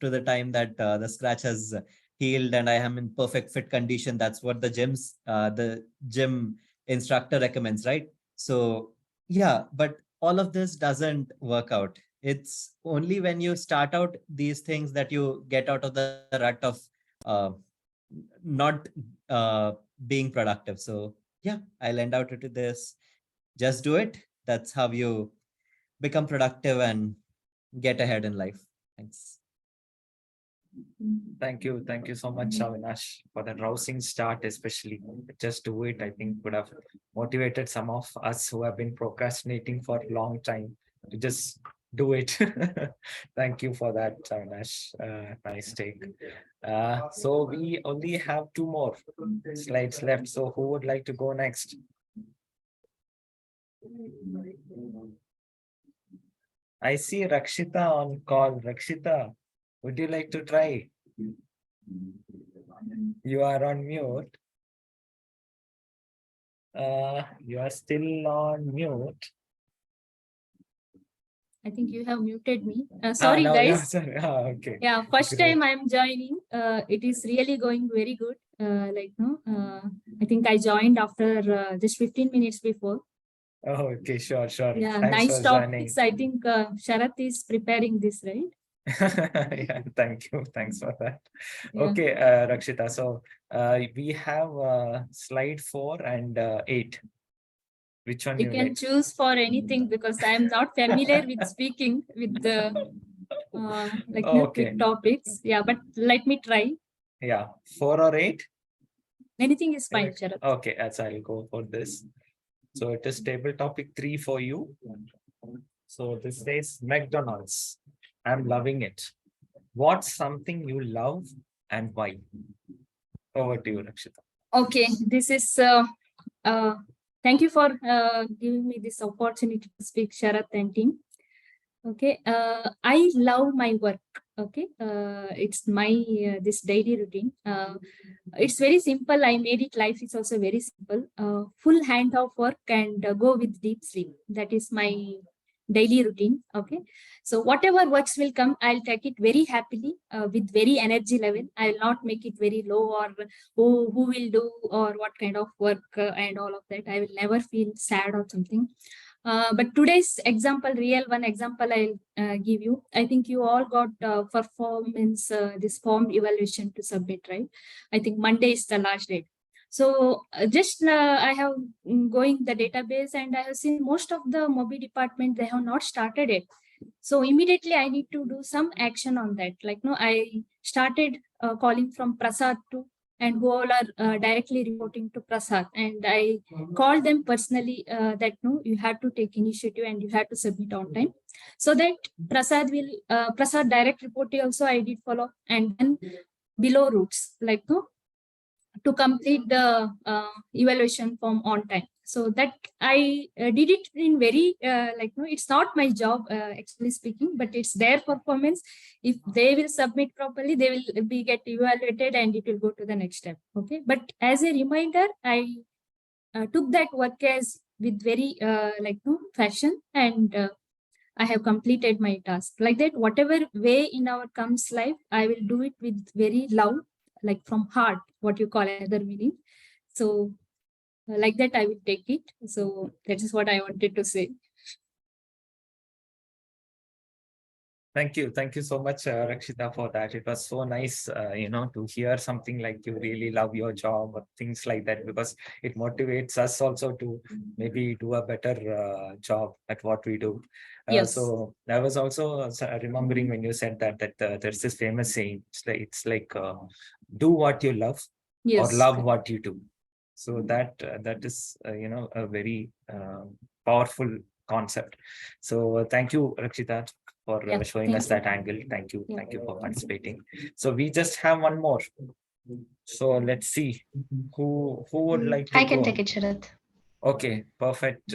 Speaker 8: the time that the scratch has healed and I am in perfect fit condition. That's what the gym instructor recommends, right? So yeah, but all of this doesn't work out. It's only when you start out these things that you get out of the rut of uh, not being productive. So yeah, I'll end out to this. Just do it. That's how you become productive and get ahead in life. Thanks.
Speaker 1: Thank you. Thank you so much, Avinash, for the rousing start, especially. Just do it, I think, would have motivated some of us who have been procrastinating for a long time to just do it. Thank you for that, Avinash. Nice take. So we only have 2 more slides left. So who would like to go next? I see Rakshita on call. Rakshita, would you like to try? You are on mute. You are still on mute.
Speaker 9: I think you have muted me. Sorry,
Speaker 1: no,
Speaker 9: guys.
Speaker 1: sorry. Okay.
Speaker 9: Yeah, first
Speaker 1: Great.
Speaker 9: time I'm joining. It is really going very good. I think I joined after just 15 minutes before.
Speaker 1: Oh, okay, sure.
Speaker 9: Yeah,
Speaker 1: Thanks
Speaker 9: nice
Speaker 1: for
Speaker 9: topics. I think Sharath is preparing this, right?
Speaker 1: Yeah, thank you. Thanks for that.
Speaker 9: Yeah.
Speaker 1: Okay, Rakshita. So we have slide 4 and 8. Which one
Speaker 9: You
Speaker 1: you
Speaker 9: can
Speaker 1: like?
Speaker 9: choose for anything because I am not familiar with speaking with the
Speaker 1: Okay.
Speaker 9: quick topics. Yeah, but let me try.
Speaker 1: Yeah, 4 or 8?
Speaker 9: Anything is fine, Sharath.
Speaker 1: Okay, as I'll go for this. So it is table topic 3 for you. So this says McDonald's. I'm loving it. What's something you love and why? Over to you, Rakshita.
Speaker 9: Okay, this is thank you for giving me this opportunity to speak, Sharath and team. Okay, I love my work. Okay, it's my this daily routine. It's very simple. I made it. Life is also very simple. Full hand of work and go with deep sleep. That is my daily routine. Okay, so whatever works will come, I'll take it very happily with very energy level. I'll not make it very low or who will do or what kind of work and all of that. I will never feel sad or something. But today's example, real one example I'll give you. I think you all got performance, this form evaluation to submit, right? I think Monday is the last date. So I have going the database and I have seen most of the Mobi department, they have not started it. So immediately I need to do some action on that. I started calling from Prasad to and who all are directly reporting to Prasad. And I called them personally that no, you have to take initiative and you have to submit on time. So that Prasad direct report also I did follow, and then below routes, like no, to complete the evaluation form on time. So that I did it in very like no, it's not my job actually speaking, but it's their performance. If they will submit properly, they will be get evaluated and it will go to the next step. Okay, but as a reminder, I took that work as with very like no fashion, and I have completed my task like that. Whatever way in our comes life, I will do it with very love, like from heart, what you call another meaning. So like that, I will take it. So that is what I wanted to say.
Speaker 1: Thank you. Thank you so much, Rakshita, for that. It was so nice, to hear something like you really love your job or things like that, because it motivates us also to maybe do a better job at what we do.
Speaker 9: Yes.
Speaker 1: So I was also remembering when you said that there's this famous saying, it's like do what you love or
Speaker 9: Yes.
Speaker 1: love what you do. So that is, a very powerful concept. So thank you, Rakshita, for
Speaker 9: Yeah,
Speaker 1: showing us
Speaker 9: thank
Speaker 1: that angle. Thank you.
Speaker 9: Yeah.
Speaker 1: Thank you for participating. So we just have one more. So let's see who would like to
Speaker 5: I can
Speaker 1: go.
Speaker 5: take it, Sharath.
Speaker 1: Okay, perfect.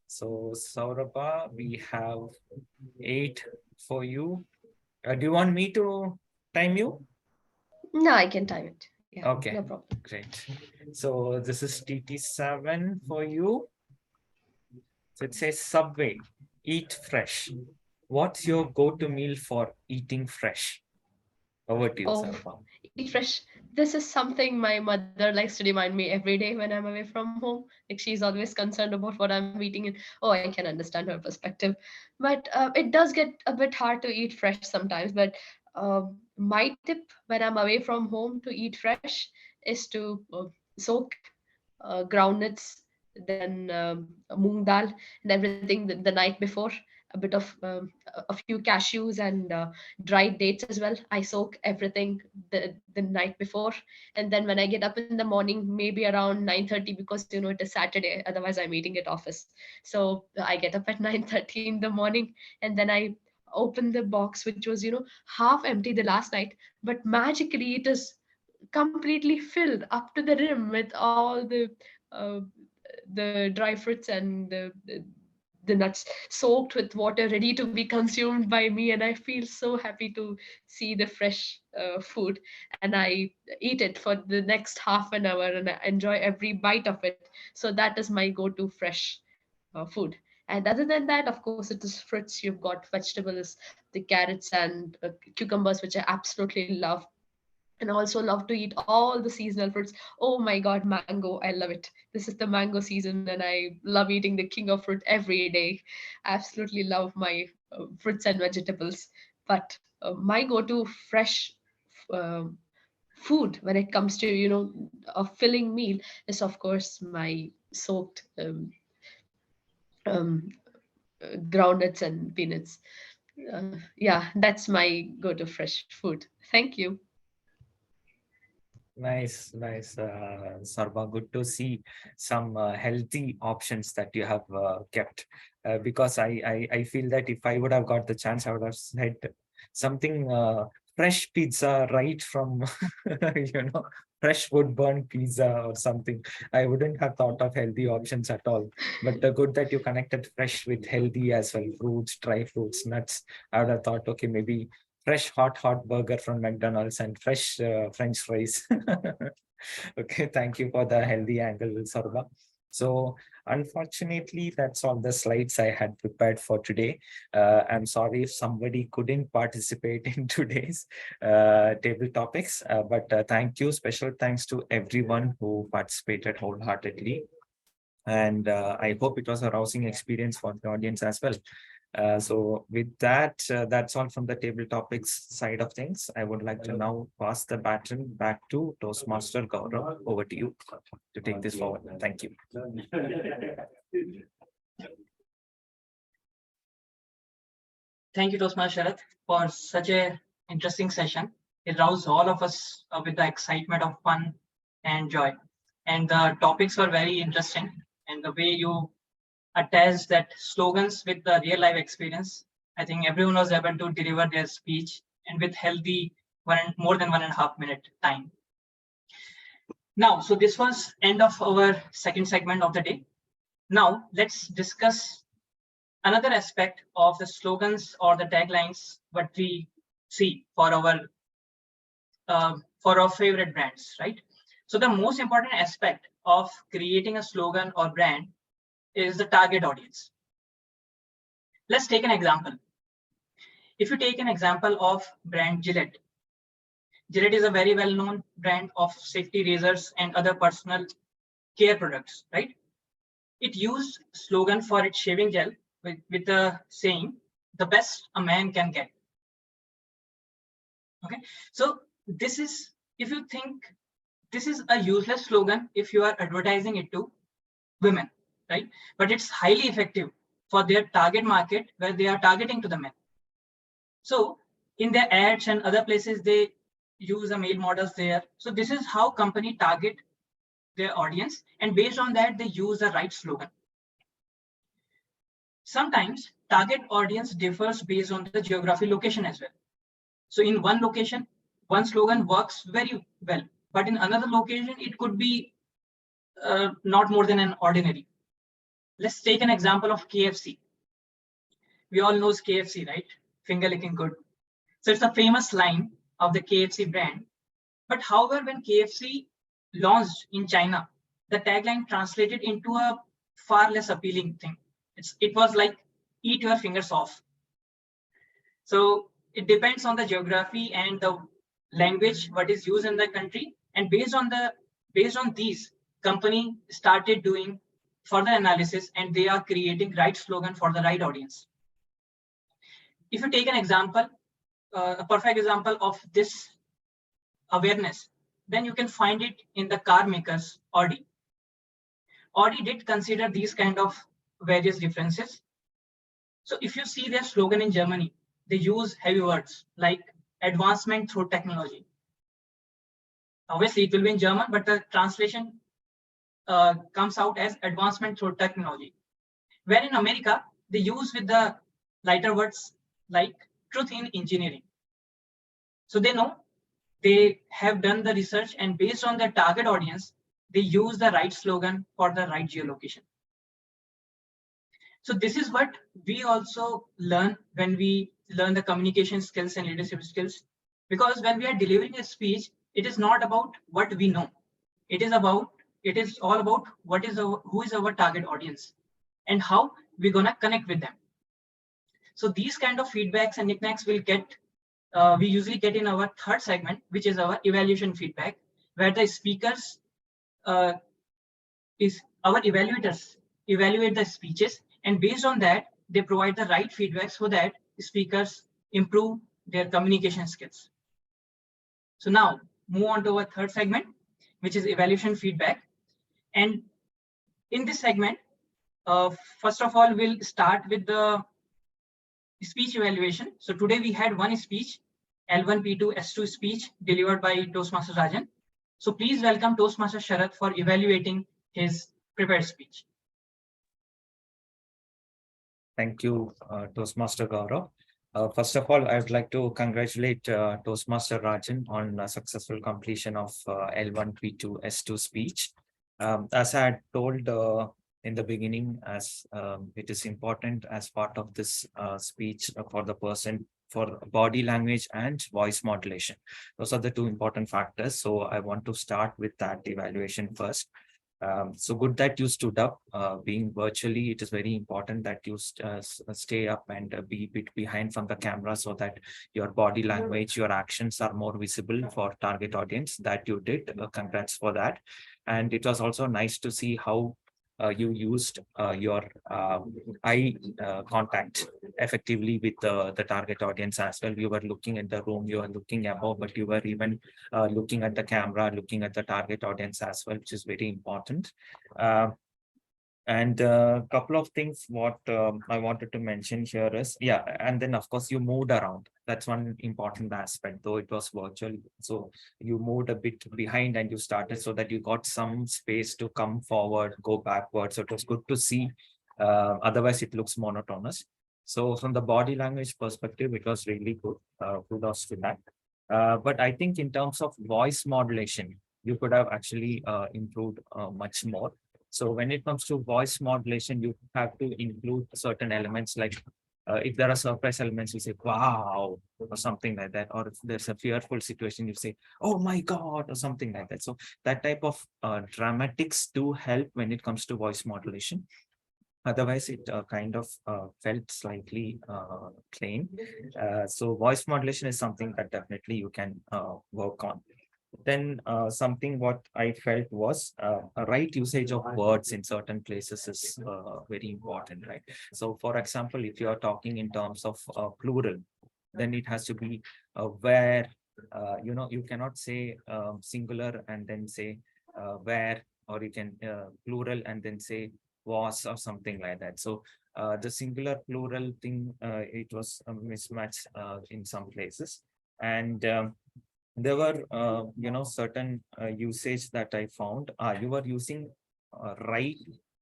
Speaker 1: So Saurabha, we have 8 for you. Do you want me to time you?
Speaker 5: No, I can time it. Yeah,
Speaker 1: Okay,
Speaker 5: no problem.
Speaker 1: great. So this is TT7 for you. So it says Subway, eat fresh. What's your go-to meal for eating fresh? Over to you,
Speaker 5: Oh,
Speaker 1: Saurabha.
Speaker 5: eat fresh. This is something my mother likes to remind me every day when I'm away from home. Like she's always concerned about what I'm eating, and oh, I can understand her perspective. But it does get a bit hard to eat fresh sometimes. But my tip when I'm away from home to eat fresh is to soak groundnuts, then moong dal, and everything the night before. A bit of a few cashews and dried dates as well. I soak everything the night before, and then when I get up in the morning, maybe around 9:30, because it is Saturday. Otherwise, I'm eating at office. So I get up at 9:30 in the morning, and then I open the box, which was half empty the last night, but magically it is completely filled up to the rim with all uh, the dry fruits and the nuts soaked with water ready to be consumed by me, and I feel so happy to see the fresh food, and I eat it for the next half an hour and I enjoy every bite of it. So that is my go-to fresh food. And other than that, of course, it is fruits. You've got vegetables, the carrots and cucumbers, which I absolutely love, and also love to eat all the seasonal fruits. Oh my god, mango, I love it. This is the mango season and I love eating the king of fruit every day. I absolutely love my fruits and vegetables. But my go-to fresh uh, food when it comes to a filling meal is of course my soaked um, groundnuts and peanuts. Yeah, that's my go-to fresh food. Thank you.
Speaker 1: Nice, nice, Sarba. Good to see some healthy options that you have kept. Because I feel that if I would have got the chance, I would have said something fresh pizza right from, fresh wood burn pizza or something. I wouldn't have thought of healthy options at all. But good that you connected fresh with healthy as well, fruits, dry fruits, nuts. I would have thought, okay, maybe fresh hot burger from McDonald's and fresh French fries. Okay, thank you for the healthy angle, Sarva. So unfortunately, that's all the slides I had prepared for today. I'm sorry if somebody couldn't participate in today's table topics, but thank you. Special thanks to everyone who participated wholeheartedly. And I hope it was a rousing experience for the audience as well. So with that, that's all from the table topics side of things. I would like to now pass the baton back to Toastmaster Gaurav. Over to you to take this forward. Thank you.
Speaker 2: Thank you, Toastmaster Sharath, for such a interesting session. It roused all of us with the excitement of fun and joy. And the topics were very interesting. And the way you attached that slogans with the real life experience, I think everyone was able to deliver their speech and with healthy more than 1.5 minute time. Now, so this was end of our second segment of the day. Now let's discuss another aspect of the slogans or the taglines what we see for our favorite brands, right? So the most important aspect of creating a slogan or brand is the target audience. Let's take an example. If you take an example of brand Gillette. Gillette is a very well-known brand of safety razors and other personal care products, right? It used slogan for its shaving gel with the saying, the best a man can get. Okay, so this is, if you think this is a useless slogan if you are advertising it to women, right? But it's highly effective for their target market where they are targeting to the men. So in their ads and other places, they use the male models there. So this is how company target their audience, and based on that, they use the right slogan. Sometimes target audience differs based on the geography location as well. So in one location, one slogan works very well, but in another location, it could be not more than an ordinary. Let's take an example of KFC. We all know KFC, right? Finger licking good. So it's a famous line of the KFC brand. But however, when KFC launched in China, the tagline translated into a far less appealing thing. It was like, eat your fingers off. So it depends on the geography and the language, what is used in the country. And based on these, company started doing further analysis and they are creating right slogan for the right audience. If you take an example, a perfect example of this awareness, then you can find it in the car makers Audi. Audi did consider these kind of various differences. So if you see their slogan in Germany, they use heavy words like advancement through technology. Obviously, it will be in German, but the translation comes out as advancement through technology. Where in America, they use with the lighter words like truth in engineering. So they know, they have done the research, and based on their target audience, they use the right slogan for the right geolocation. So this is what we also learn when we learn the communication skills and leadership skills. Because when we are delivering a speech, it is not about what we know. It is all about who is our target audience and how we're gonna connect with them. So these kind of feedbacks and knickknacks we usually get in our third segment, which is our evaluation feedback, where the speakers our evaluators evaluate the speeches, and based on that, they provide the right feedback so that speakers improve their communication skills. So now move on to our third segment, which is evaluation feedback. And in this segment, first of all, we'll start with the speech evaluation. So today we had one speech, L1, P2, S2 speech delivered by Toastmasters Rajan. So please welcome Toastmaster Sharath for evaluating his prepared speech.
Speaker 1: Thank you, Toastmaster Gaurav. First of all, I would like to congratulate Toastmaster Rajan on successful completion of L1, P2, S2 speech. As I had told in the beginning, as it is important as part of this speech for the person for body language and voice modulation. Those are the two important factors. So I want to start with that evaluation first. So good that you stood up. Being virtually, it is very important that you stay up and be a bit behind from the camera so that your body language, your actions are more visible for target audience. That you did. Congrats for that. And it was also nice to see how you used your eye contact effectively with the target audience as well. You were looking at the room, you were looking above, but you were even looking at the camera, looking at the target audience as well, which is very important. And a couple of things what I wanted to mention here is, yeah, and then of course you moved around. That's one important aspect, though it was virtual. So you moved a bit behind and you started so that you got some space to come forward, go backward. So it was good to see. Otherwise, it looks monotonous. So from the body language perspective, it was really good. Kudos to that. But I think in terms of voice modulation, you could have actually improved much more. So when it comes to voice modulation, you have to include certain elements like if there are surprise elements, you say, wow, or something like that. Or if there's a fearful situation, you say, oh my God, or something like that. So that type of dramatics do help when it comes to voice modulation. Otherwise, it kind of felt slightly plain. So voice modulation is something that definitely you can work on. Then something what I felt was a right usage of words in certain places is very important, right? So for example, if you are talking in terms of plural, then it has to be where, you cannot say singular and then say where, or you can plural and then say was or something like that. So the singular plural thing, it was a mismatch in some places. And there were, certain usage that I found. You were using right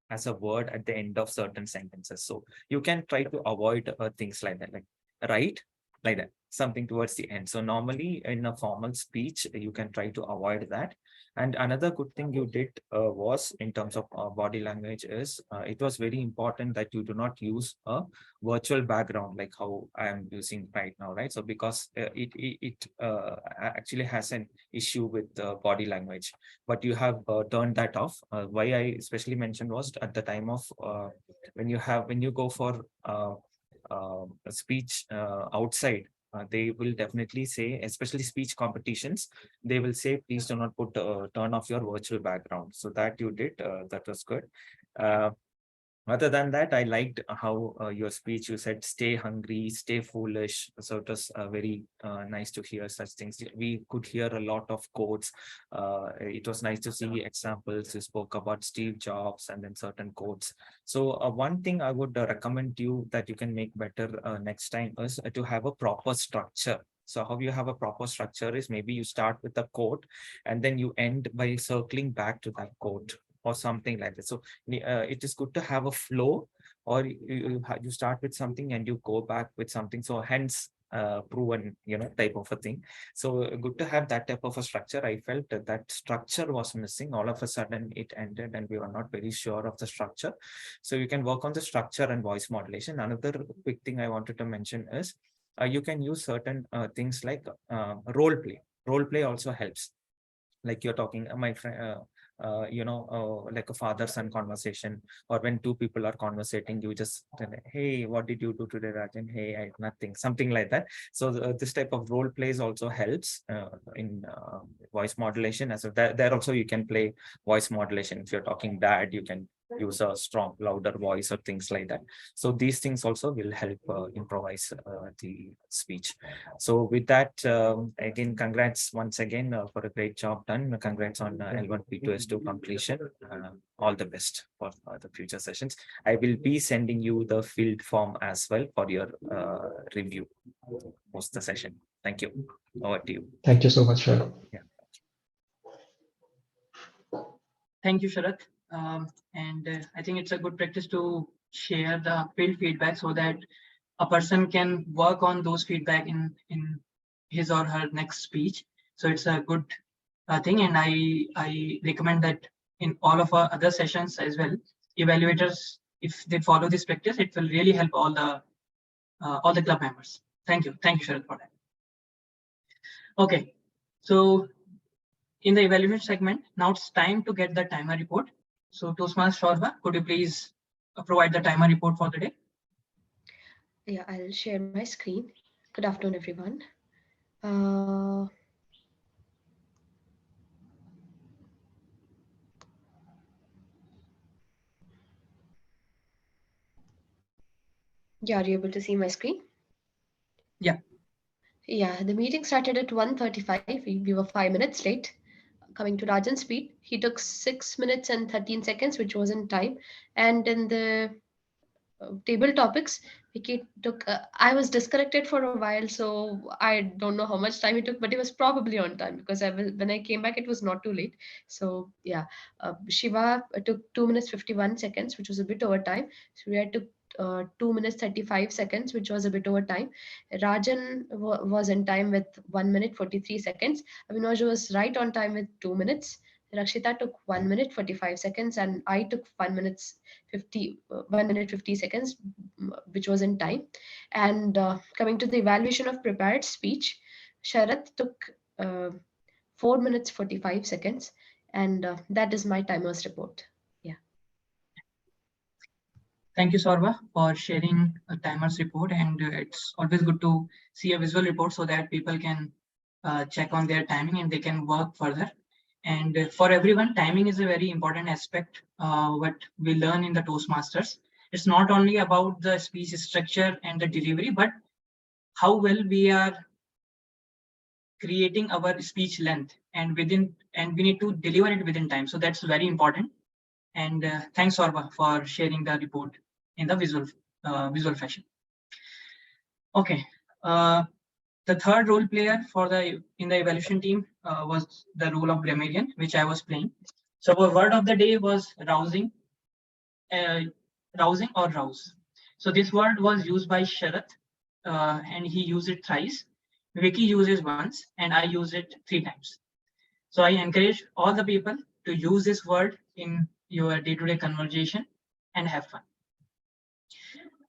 Speaker 1: as a word at the end of certain sentences. So you can try to avoid things like that, like right, like that, something towards the end. So normally in a formal speech, you can try to avoid that. And another good thing you did was in terms of body language is it was very important that you do not use a virtual background like how I am using right now, right? So because it actually has an issue with body language, but you have turned that off. Why I especially mentioned was at the time of when you go for a speech outside, they will definitely say, especially speech competitions, they will say, please do not put turn off your virtual background. So that you did, that was good. Other than that, I liked how your speech, you said, stay hungry, stay foolish. So it was very nice to hear such things. We could hear a lot of quotes. It was nice to see examples. You spoke about Steve Jobs and then certain quotes. So one thing I would recommend you that you can make better next time is to have a proper structure. So how you have a proper structure is maybe you start with a quote and then you end by circling back to that quote or something like that. So it is good to have a flow, or you start with something and you go back with something. So hence proven, type of a thing. So good to have that type of a structure. I felt that structure was missing. All of a sudden it ended and we were not very sure of the structure. So you can work on the structure and voice modulation. Another quick thing I wanted to mention is you can use certain things like role play. Role play also helps. Like you're talking, my friend, like a father-son conversation, or when two people are conversating, you just tell, hey, what did you do today, Rajan? Hey, I nothing, something like that. So this type of role plays also helps in voice modulation. As there also you can play voice modulation. If you're talking dad, you can use a strong, louder voice or things like that. So these things also will help improvise the speech. So with that, again, congrats once again for a great job done. Congrats on L1 P2S2 completion. All the best for the future sessions. I will be sending you the field form as well for your review post the session. Thank you. Over to you.
Speaker 3: Thank you so much, Sharat.
Speaker 1: Yeah.
Speaker 2: Thank you, Sharat. And I think it's a good practice to share the field feedback so that a person can work on those feedback in his or her next speech. So it's a good thing, and I recommend that in all of our other sessions as well. Evaluators, if they follow this practice, it will really help all the club members. Thank you, Sharat, for that. Okay, so in the evaluation segment, now it's time to get the timer report. So Toastmaster Shorva, could you please provide the timer report for the day?
Speaker 5: Yeah, I'll share my screen. Good afternoon, everyone. Yeah, are you able to see my screen?
Speaker 2: Yeah.
Speaker 5: Yeah, the meeting started at 1:35. We were 5 minutes late. coming to Rajan's speed, he took 6 minutes and 13 seconds, which was in time. And in the table topics, Vicky took, I was disconnected for a while, so I don't know how much time it took, but it was probably on time because when I came back, it was not too late. So yeah, Shiva took 2 minutes 51 seconds, which was a bit over time. Surya took 2 minutes 35 seconds, which was a bit over time. Rajan was in time with 1 minute 43 seconds. Avinoj was right on time with 2 minutes. Rakshita took 1 minute 45 seconds, and I took 1 minute 50 seconds, which was in time. And coming to the evaluation of prepared speech, Sharath took 4 minutes 45 seconds, and that is my timer's report. Yeah.
Speaker 2: Thank you, Saurabh, for sharing a timer's report. And it's always good to see a visual report so that people can check on their timing and they can work further. And for everyone, timing is a very important aspect what we learn in the Toastmasters. It's not only about the speech structure and the delivery, but how well we are creating our speech length and we need to deliver it within time. So that's very important. And thanks, Saurabh, for sharing the report in the visual fashion. Okay. The third role player in the evaluation team was the role of grammarian, which I was playing. So our word of the day was rousing or rouse. So this word was used by Sharath, and he used it thrice. Vicky uses once, and I use it 3 times. So I encourage all the people to use this word in your day-to-day conversation and have fun.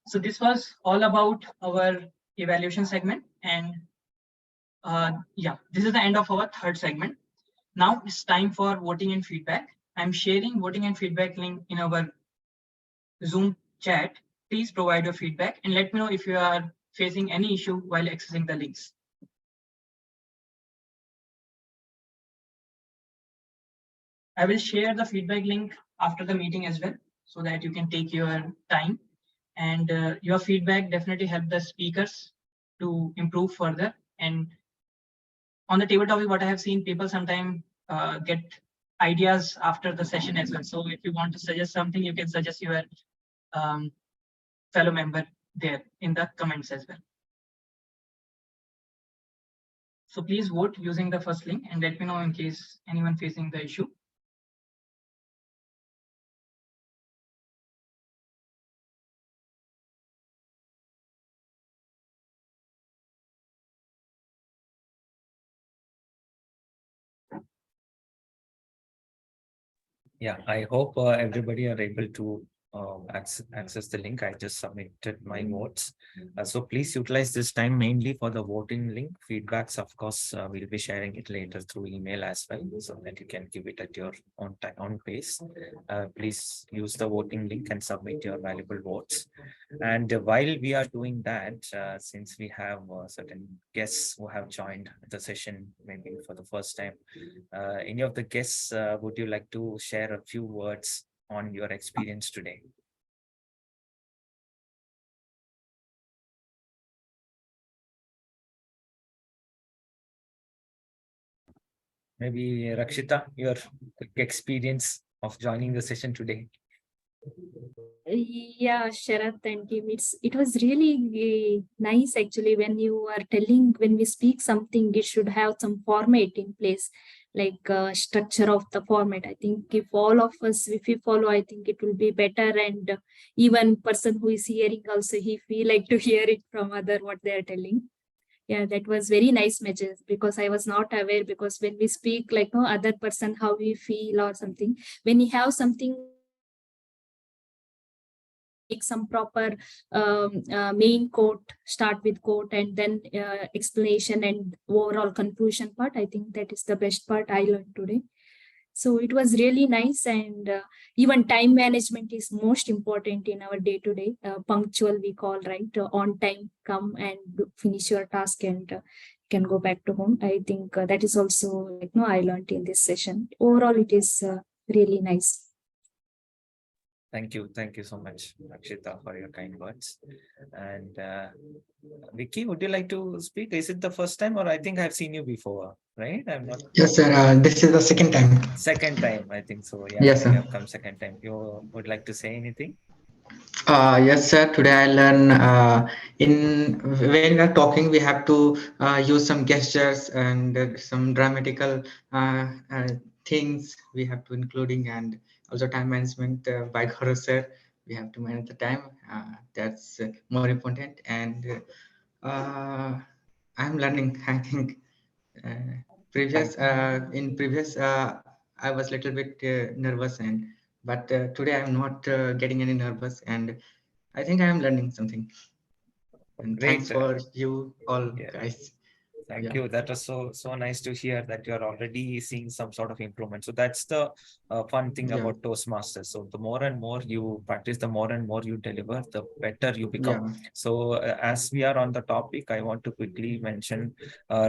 Speaker 2: So this was all about our evaluation segment. And yeah, this is the end of our third segment. Now it's time for voting and feedback. I'm sharing voting and feedback link in our Zoom chat. Please provide your feedback and let me know if you are facing any issue while accessing the links. I will share the feedback link after the meeting as well, so that you can take your time. And your feedback definitely help the speakers to improve further. And on the table topic, what I have seen, people sometimes get ideas after the session as well. So if you want to suggest something, you can suggest your fellow member there in the comments as well. So please vote using the first link and let me know in case anyone facing the issue.
Speaker 1: Yeah, I hope everybody are able to access the link. I just submitted my votes. So please utilize this time mainly for the voting link. Feedbacks, of course, we'll be sharing it later through email as well, so that you can give it at your own time, own pace. Please use the voting link and submit your valuable votes. And while we are doing that, since we have certain guests who have joined the session maybe for the first time, any of the guests, would you like to share a few words on your experience today? Maybe Rakshita, your quick experience of joining the session today.
Speaker 9: Yeah, Sharath and team, it was really nice actually when you are telling, when we speak something, it should have some format in place, like structure of the format. I think if all of us, if we follow, I think it will be better. And even person who is hearing also, he feel like to hear it from other what they are telling. Yeah, that was very nice message, because I was not aware, because when we speak like no other person, how we feel or something, when you have something make some proper main quote, start with quote, and then explanation and overall conclusion part. I think that is the best part I learned today. So it was really nice. And even time management is most important in our day to day. Punctual we call, right? On time, come and finish your task and can go back to home. I think that is also I learned in this session. Overall, it is really nice.
Speaker 1: Thank you so much, Akshita, for your kind words. And Vicky, would you like to speak? Is it the first time, or I think I've seen you before, right? I'm not.
Speaker 6: Yes, sir. This is the second time.
Speaker 1: Second time, I think so. Yeah,
Speaker 6: Yes,
Speaker 1: you
Speaker 6: sir.
Speaker 1: have come second time. You would like to say anything?
Speaker 6: Yes, sir. Today I learn in when we are talking, we have to use some gestures and some dramatical things we have to including, and also time management by Gaurav sir. We have to manage the time. That's more important. And I'm learning. I think previous in previous I was little bit nervous, and but today I'm not getting any nervous, and I think I am learning something. And thanks
Speaker 1: Great.
Speaker 6: for you all
Speaker 1: Yeah.
Speaker 6: guys.
Speaker 1: Thank
Speaker 6: Yeah.
Speaker 1: you. That was so nice to hear that you're already seeing some sort of improvement. So that's the fun thing
Speaker 6: Yeah.
Speaker 1: about Toastmasters. So the more and more you practice, the more and more you deliver, the better you become.
Speaker 6: Yeah.
Speaker 1: So as we are on the topic, I want to quickly mention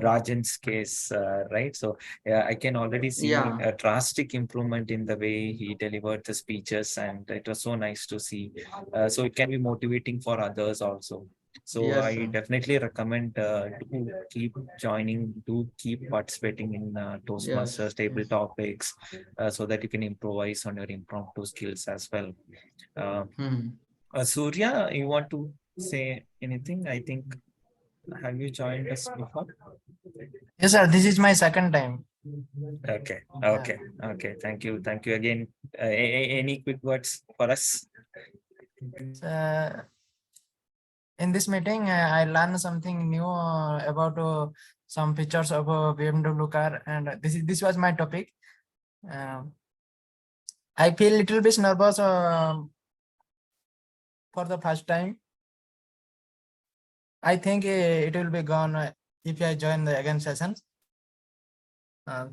Speaker 1: Rajan's case, right? So I can already see
Speaker 6: Yeah.
Speaker 1: a drastic improvement in the way he delivered the speeches, and it was so nice to see. So it can be motivating for others also. So
Speaker 6: Yes,
Speaker 1: I
Speaker 6: sir.
Speaker 1: definitely recommend to keep joining, to keep participating in
Speaker 6: Yes.
Speaker 1: Toastmasters table
Speaker 6: Yes.
Speaker 1: topics, so that you can improvise on your impromptu skills as well.
Speaker 6: Hmm.
Speaker 1: Surya, you want to say anything? I think, have you joined us before?
Speaker 4: Yes, sir. This is my second time.
Speaker 1: Okay,
Speaker 4: Yeah.
Speaker 1: okay. Thank you again. Any quick words for us?
Speaker 4: In this meeting, I learned something new about some features of a BMW car, and this was my topic. I feel little bit nervous for the first time. I think it will be gone if I join the again sessions.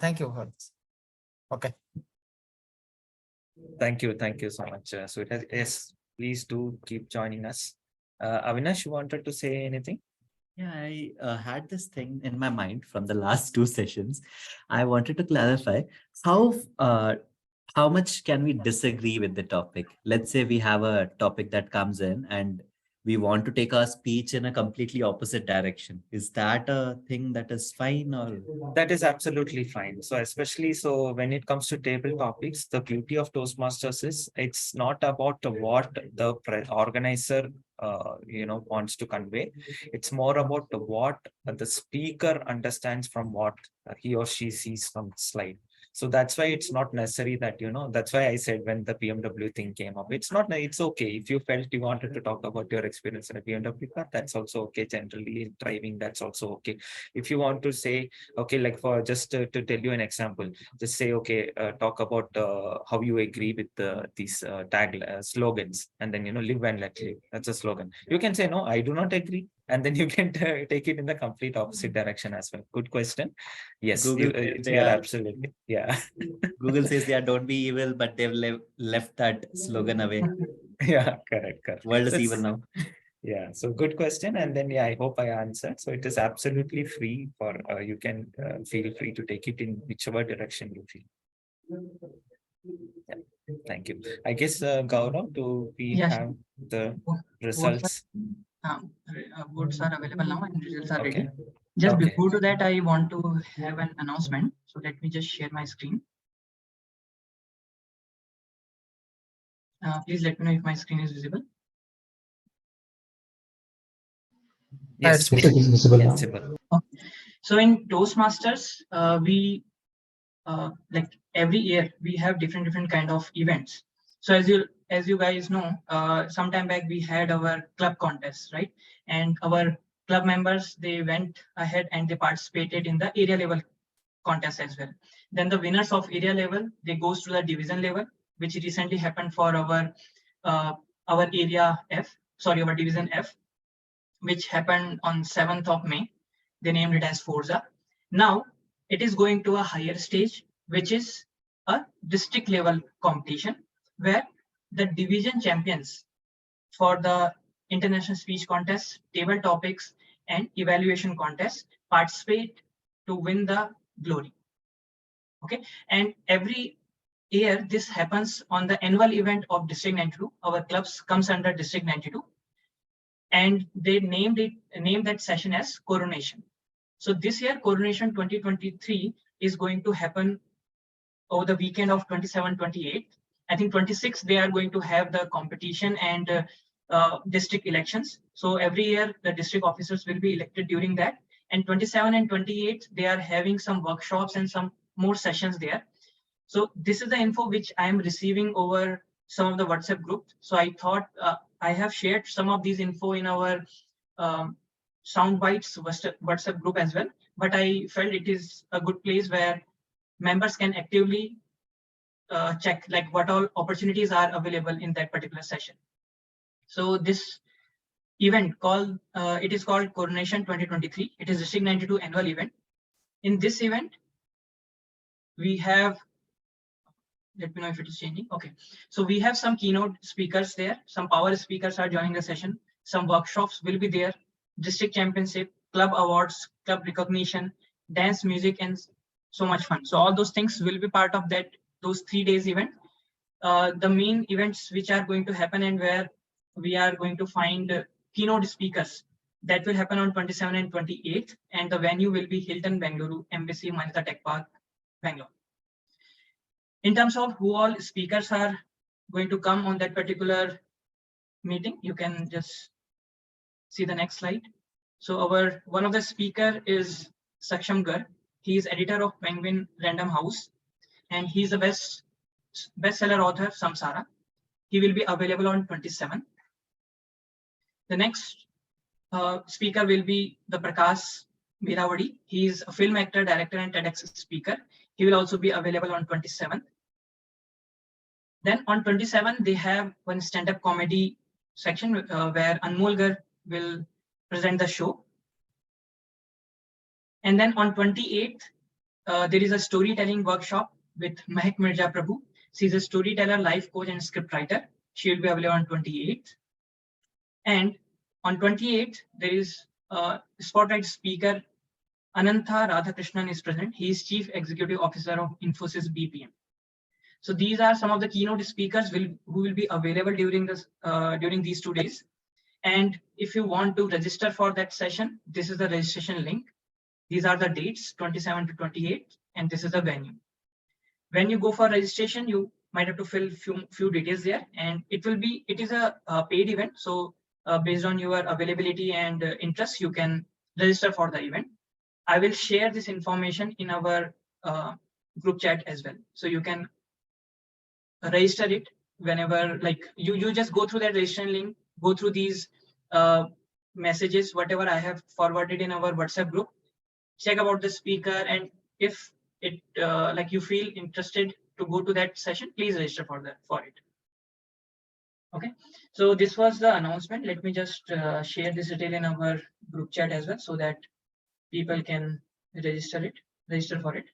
Speaker 4: Thank you for this. Okay.
Speaker 1: Thank you so much. So yes, please do keep joining us. Avinash, you wanted to say anything?
Speaker 8: Yeah, I had this thing in my mind from the last two sessions. I wanted to clarify how how much can we disagree with the topic? Let's say we have a topic that comes in and we want to take our speech in a completely opposite direction. Is that a thing that is fine or?
Speaker 1: That is absolutely fine. So especially so when it comes to table topics, the beauty of Toastmasters is it's not about what the organizer wants to convey. It's more about what the speaker understands from what he or she sees from the slide. So that's why it's not necessary that, that's why I said when the BMW thing came up, it's okay. If you felt you wanted to talk about your experience in a BMW car, that's also okay. Generally in driving, that's also okay. If you want to say, okay, like for just to tell you an example, just say, okay, talk about how you agree with these slogans, and then, live and let live. That's a slogan. You can say, no, I do not agree. And then you can take it in the complete opposite direction as well. Good question. Yes,
Speaker 8: Google says they
Speaker 1: you're
Speaker 8: are
Speaker 1: absolutely. Yeah.
Speaker 8: Google says they are don't be evil, but they've left that slogan away.
Speaker 1: Yeah, correct.
Speaker 8: World is
Speaker 1: So
Speaker 8: evil now.
Speaker 1: yeah, so good question. And then, yeah, I hope I answered. So it is absolutely free for, you can feel free to take it in whichever direction you feel. Yeah, thank you. I guess, Gaurav, do we
Speaker 2: Yes.
Speaker 1: have the
Speaker 2: Votes
Speaker 1: results?
Speaker 2: votes are available now and results are
Speaker 1: Okay.
Speaker 2: ready. Just
Speaker 1: Okay.
Speaker 2: before to that, I want to have an announcement. So let me just share my screen. Please let me know if my screen is visible.
Speaker 1: Yes,
Speaker 3: It is visible now.
Speaker 1: visible.
Speaker 2: So in Toastmasters, we like every year we have different kind of events. So as you guys know, sometime back we had our club contest, right? And our club members, they went ahead and they participated in the area level contest as well. Then the winners of area level, they goes to the division level, which recently happened for our area F, sorry, our division F, which happened on 7th of May. They named it as Forza. Now it is going to a higher stage, which is a district level competition, where the division champions for the international speech contest, table topics, and evaluation contest participate to win the glory. Okay, and every year, this happens on the annual event of District 92. Our clubs comes under District 92. And they named that session as Coronation. So this year, Coronation 2023 is going to happen over the weekend of 27, 28. I think 26, they are going to have the competition and district elections. So every year, the district officers will be elected during that. And 27 and 28, they are having some workshops and some more sessions there. So this is the info which I am receiving over some of the WhatsApp group. So I thought I have shared some of these info in our SoundBytes WhatsApp group as well. But I felt it is a good place where members can actively check like what all opportunities are available in that particular session. So this event called, it is called Coronation 2023. It is District 92 annual event. In this event, we have, let me know if it is changing. Okay, so we have some keynote speakers there. Some power speakers are joining the session. Some workshops will be there. District championship, club awards, club recognition, dance, music, and so much fun. So all those things will be part of those 3 days event. The main events which are going to happen and where we are going to find keynote speakers, that will happen on 27 and 28, and the venue will be Hilton Bengaluru, Embassy Manyata Tech Park, Bangalore. In terms of who all speakers are going to come on that particular meeting, you can just see the next slide. So one of the speaker is Saksham Garg. He is editor of Penguin Random House, and he's the bestseller author Samsara. He will be available on 27. The next speaker will be the Prakash Miravadi. He is a film actor, director, and TEDx speaker. He will also be available on 27th. Then on 27, they have one stand-up comedy section where Anmol Garg will present the show. And then on 28th, there is a storytelling workshop with Mahek Mirza Prabhu. She's a storyteller, life coach, and scriptwriter. She will be available on 28th. And on 28th, there is a spotlight speaker, Anantha Radhakrishnan is present. He is Chief Executive Officer of Infosys BPM. So these are some of the keynote speakers who will be available during these 2 days. And if you want to register for that session, this is the registration link. These are the dates, 27 to 28, and this is the venue. When you go for registration, you might have to fill few details there, and it is a paid event. So based on your availability and interest, you can register for the event. I will share this information in our group chat as well. So you can register it whenever, like you just go through that registration link, go through these messages, whatever I have forwarded in our WhatsApp group, check about the speaker, and if it like you feel interested to go to that session, please register for it. Okay, so this was the announcement. Let me just share this detail in our group chat as well, so that people can register for it.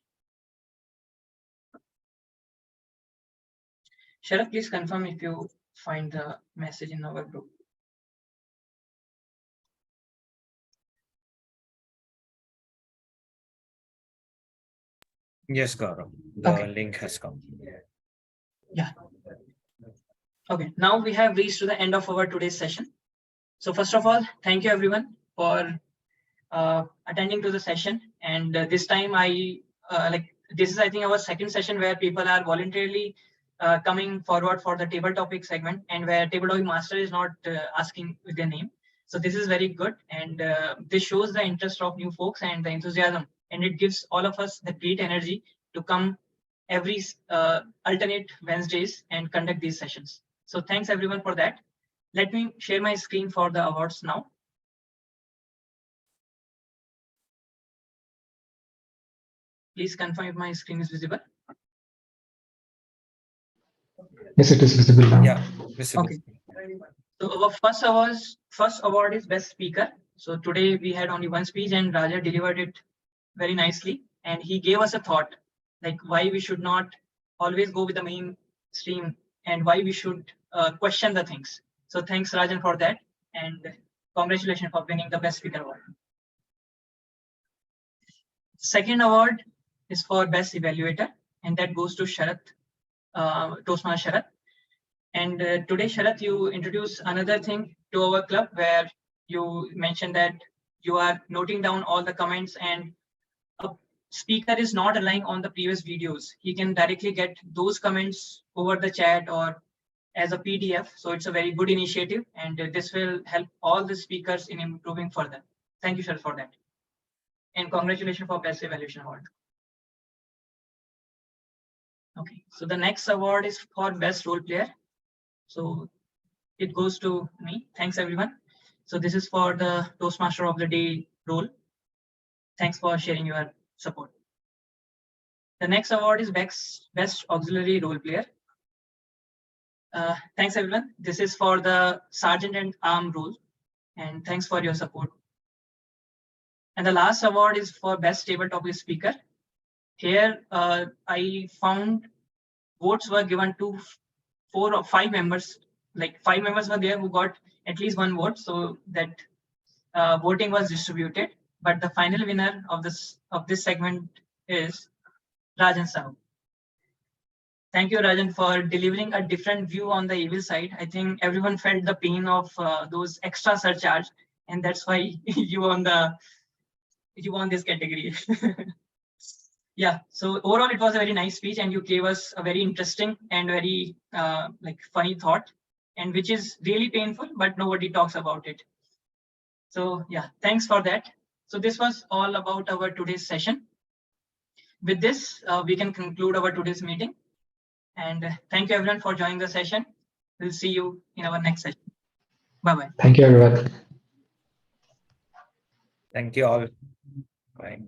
Speaker 2: Sharath, please confirm if you find the message in our group.
Speaker 1: Yes, Gaurav, the
Speaker 2: Okay.
Speaker 1: link has come.
Speaker 2: Yeah. Okay, now we have reached to the end of our today's session. So first of all, thank you everyone for attending to the session. And this time this is, I think, our second session where people are voluntarily coming forward for the table topic segment, and where table topic master is not asking with their name. So this is very good, and this shows the interest of new folks and the enthusiasm, and it gives all of us the great energy to come every alternate Wednesdays and conduct these sessions. So thanks everyone for that. Let me share my screen for the awards now. Please confirm if my screen is visible.
Speaker 3: Yes, it is visible now.
Speaker 1: Yeah, visible.
Speaker 2: Okay. So our first award is Best Speaker. So today we had only one speech, and Raja delivered it very nicely. And he gave us a thought, like why we should not always go with the mainstream, and why we should question the things. So thanks, Rajan, for that. And congratulations for winning the Best Speaker award. Second award is for Best Evaluator, and that goes to Sharath. Toastmaster Sharat. And today, Sharat, you introduce another thing to our club where you mentioned that you are noting down all the comments, and a speaker is not relying on the previous videos. He can directly get those comments over the chat or as a PDF. So it's a very good initiative, and this will help all the speakers in improving further. Thank you, Sharat, for that. And congratulations for Best Evaluation Award. Okay, so the next award is for Best Role Player. So it goes to me. Thanks, everyone. So this is for the Toastmaster of the Day role. Thanks for sharing your support. The next award is Best Auxiliary Role Player. Thanks, everyone. This is for the Sergeant and Arm role. And thanks for your support. And the last award is for Best Table Topic Speaker. Here, I found votes were given to 4 or 5 members. Like 5 members were there who got at least 1 vote, so that voting was distributed. But the final winner of this segment is Rajan Sahu. Thank you, Rajan, for delivering a different view on the evil side. I think everyone felt the pain of those extra surcharge, and that's why you won this category. Yeah, so overall it was a very nice speech, and you gave us a very interesting and very like funny thought, and which is really painful, but nobody talks about it. So yeah, thanks for that. So this was all about our today's session. With this, we can conclude our today's meeting. And thank you everyone for joining the session. We'll see you in our next session. Bye-bye.
Speaker 3: Thank you, everyone.
Speaker 1: Thank you all. Bye.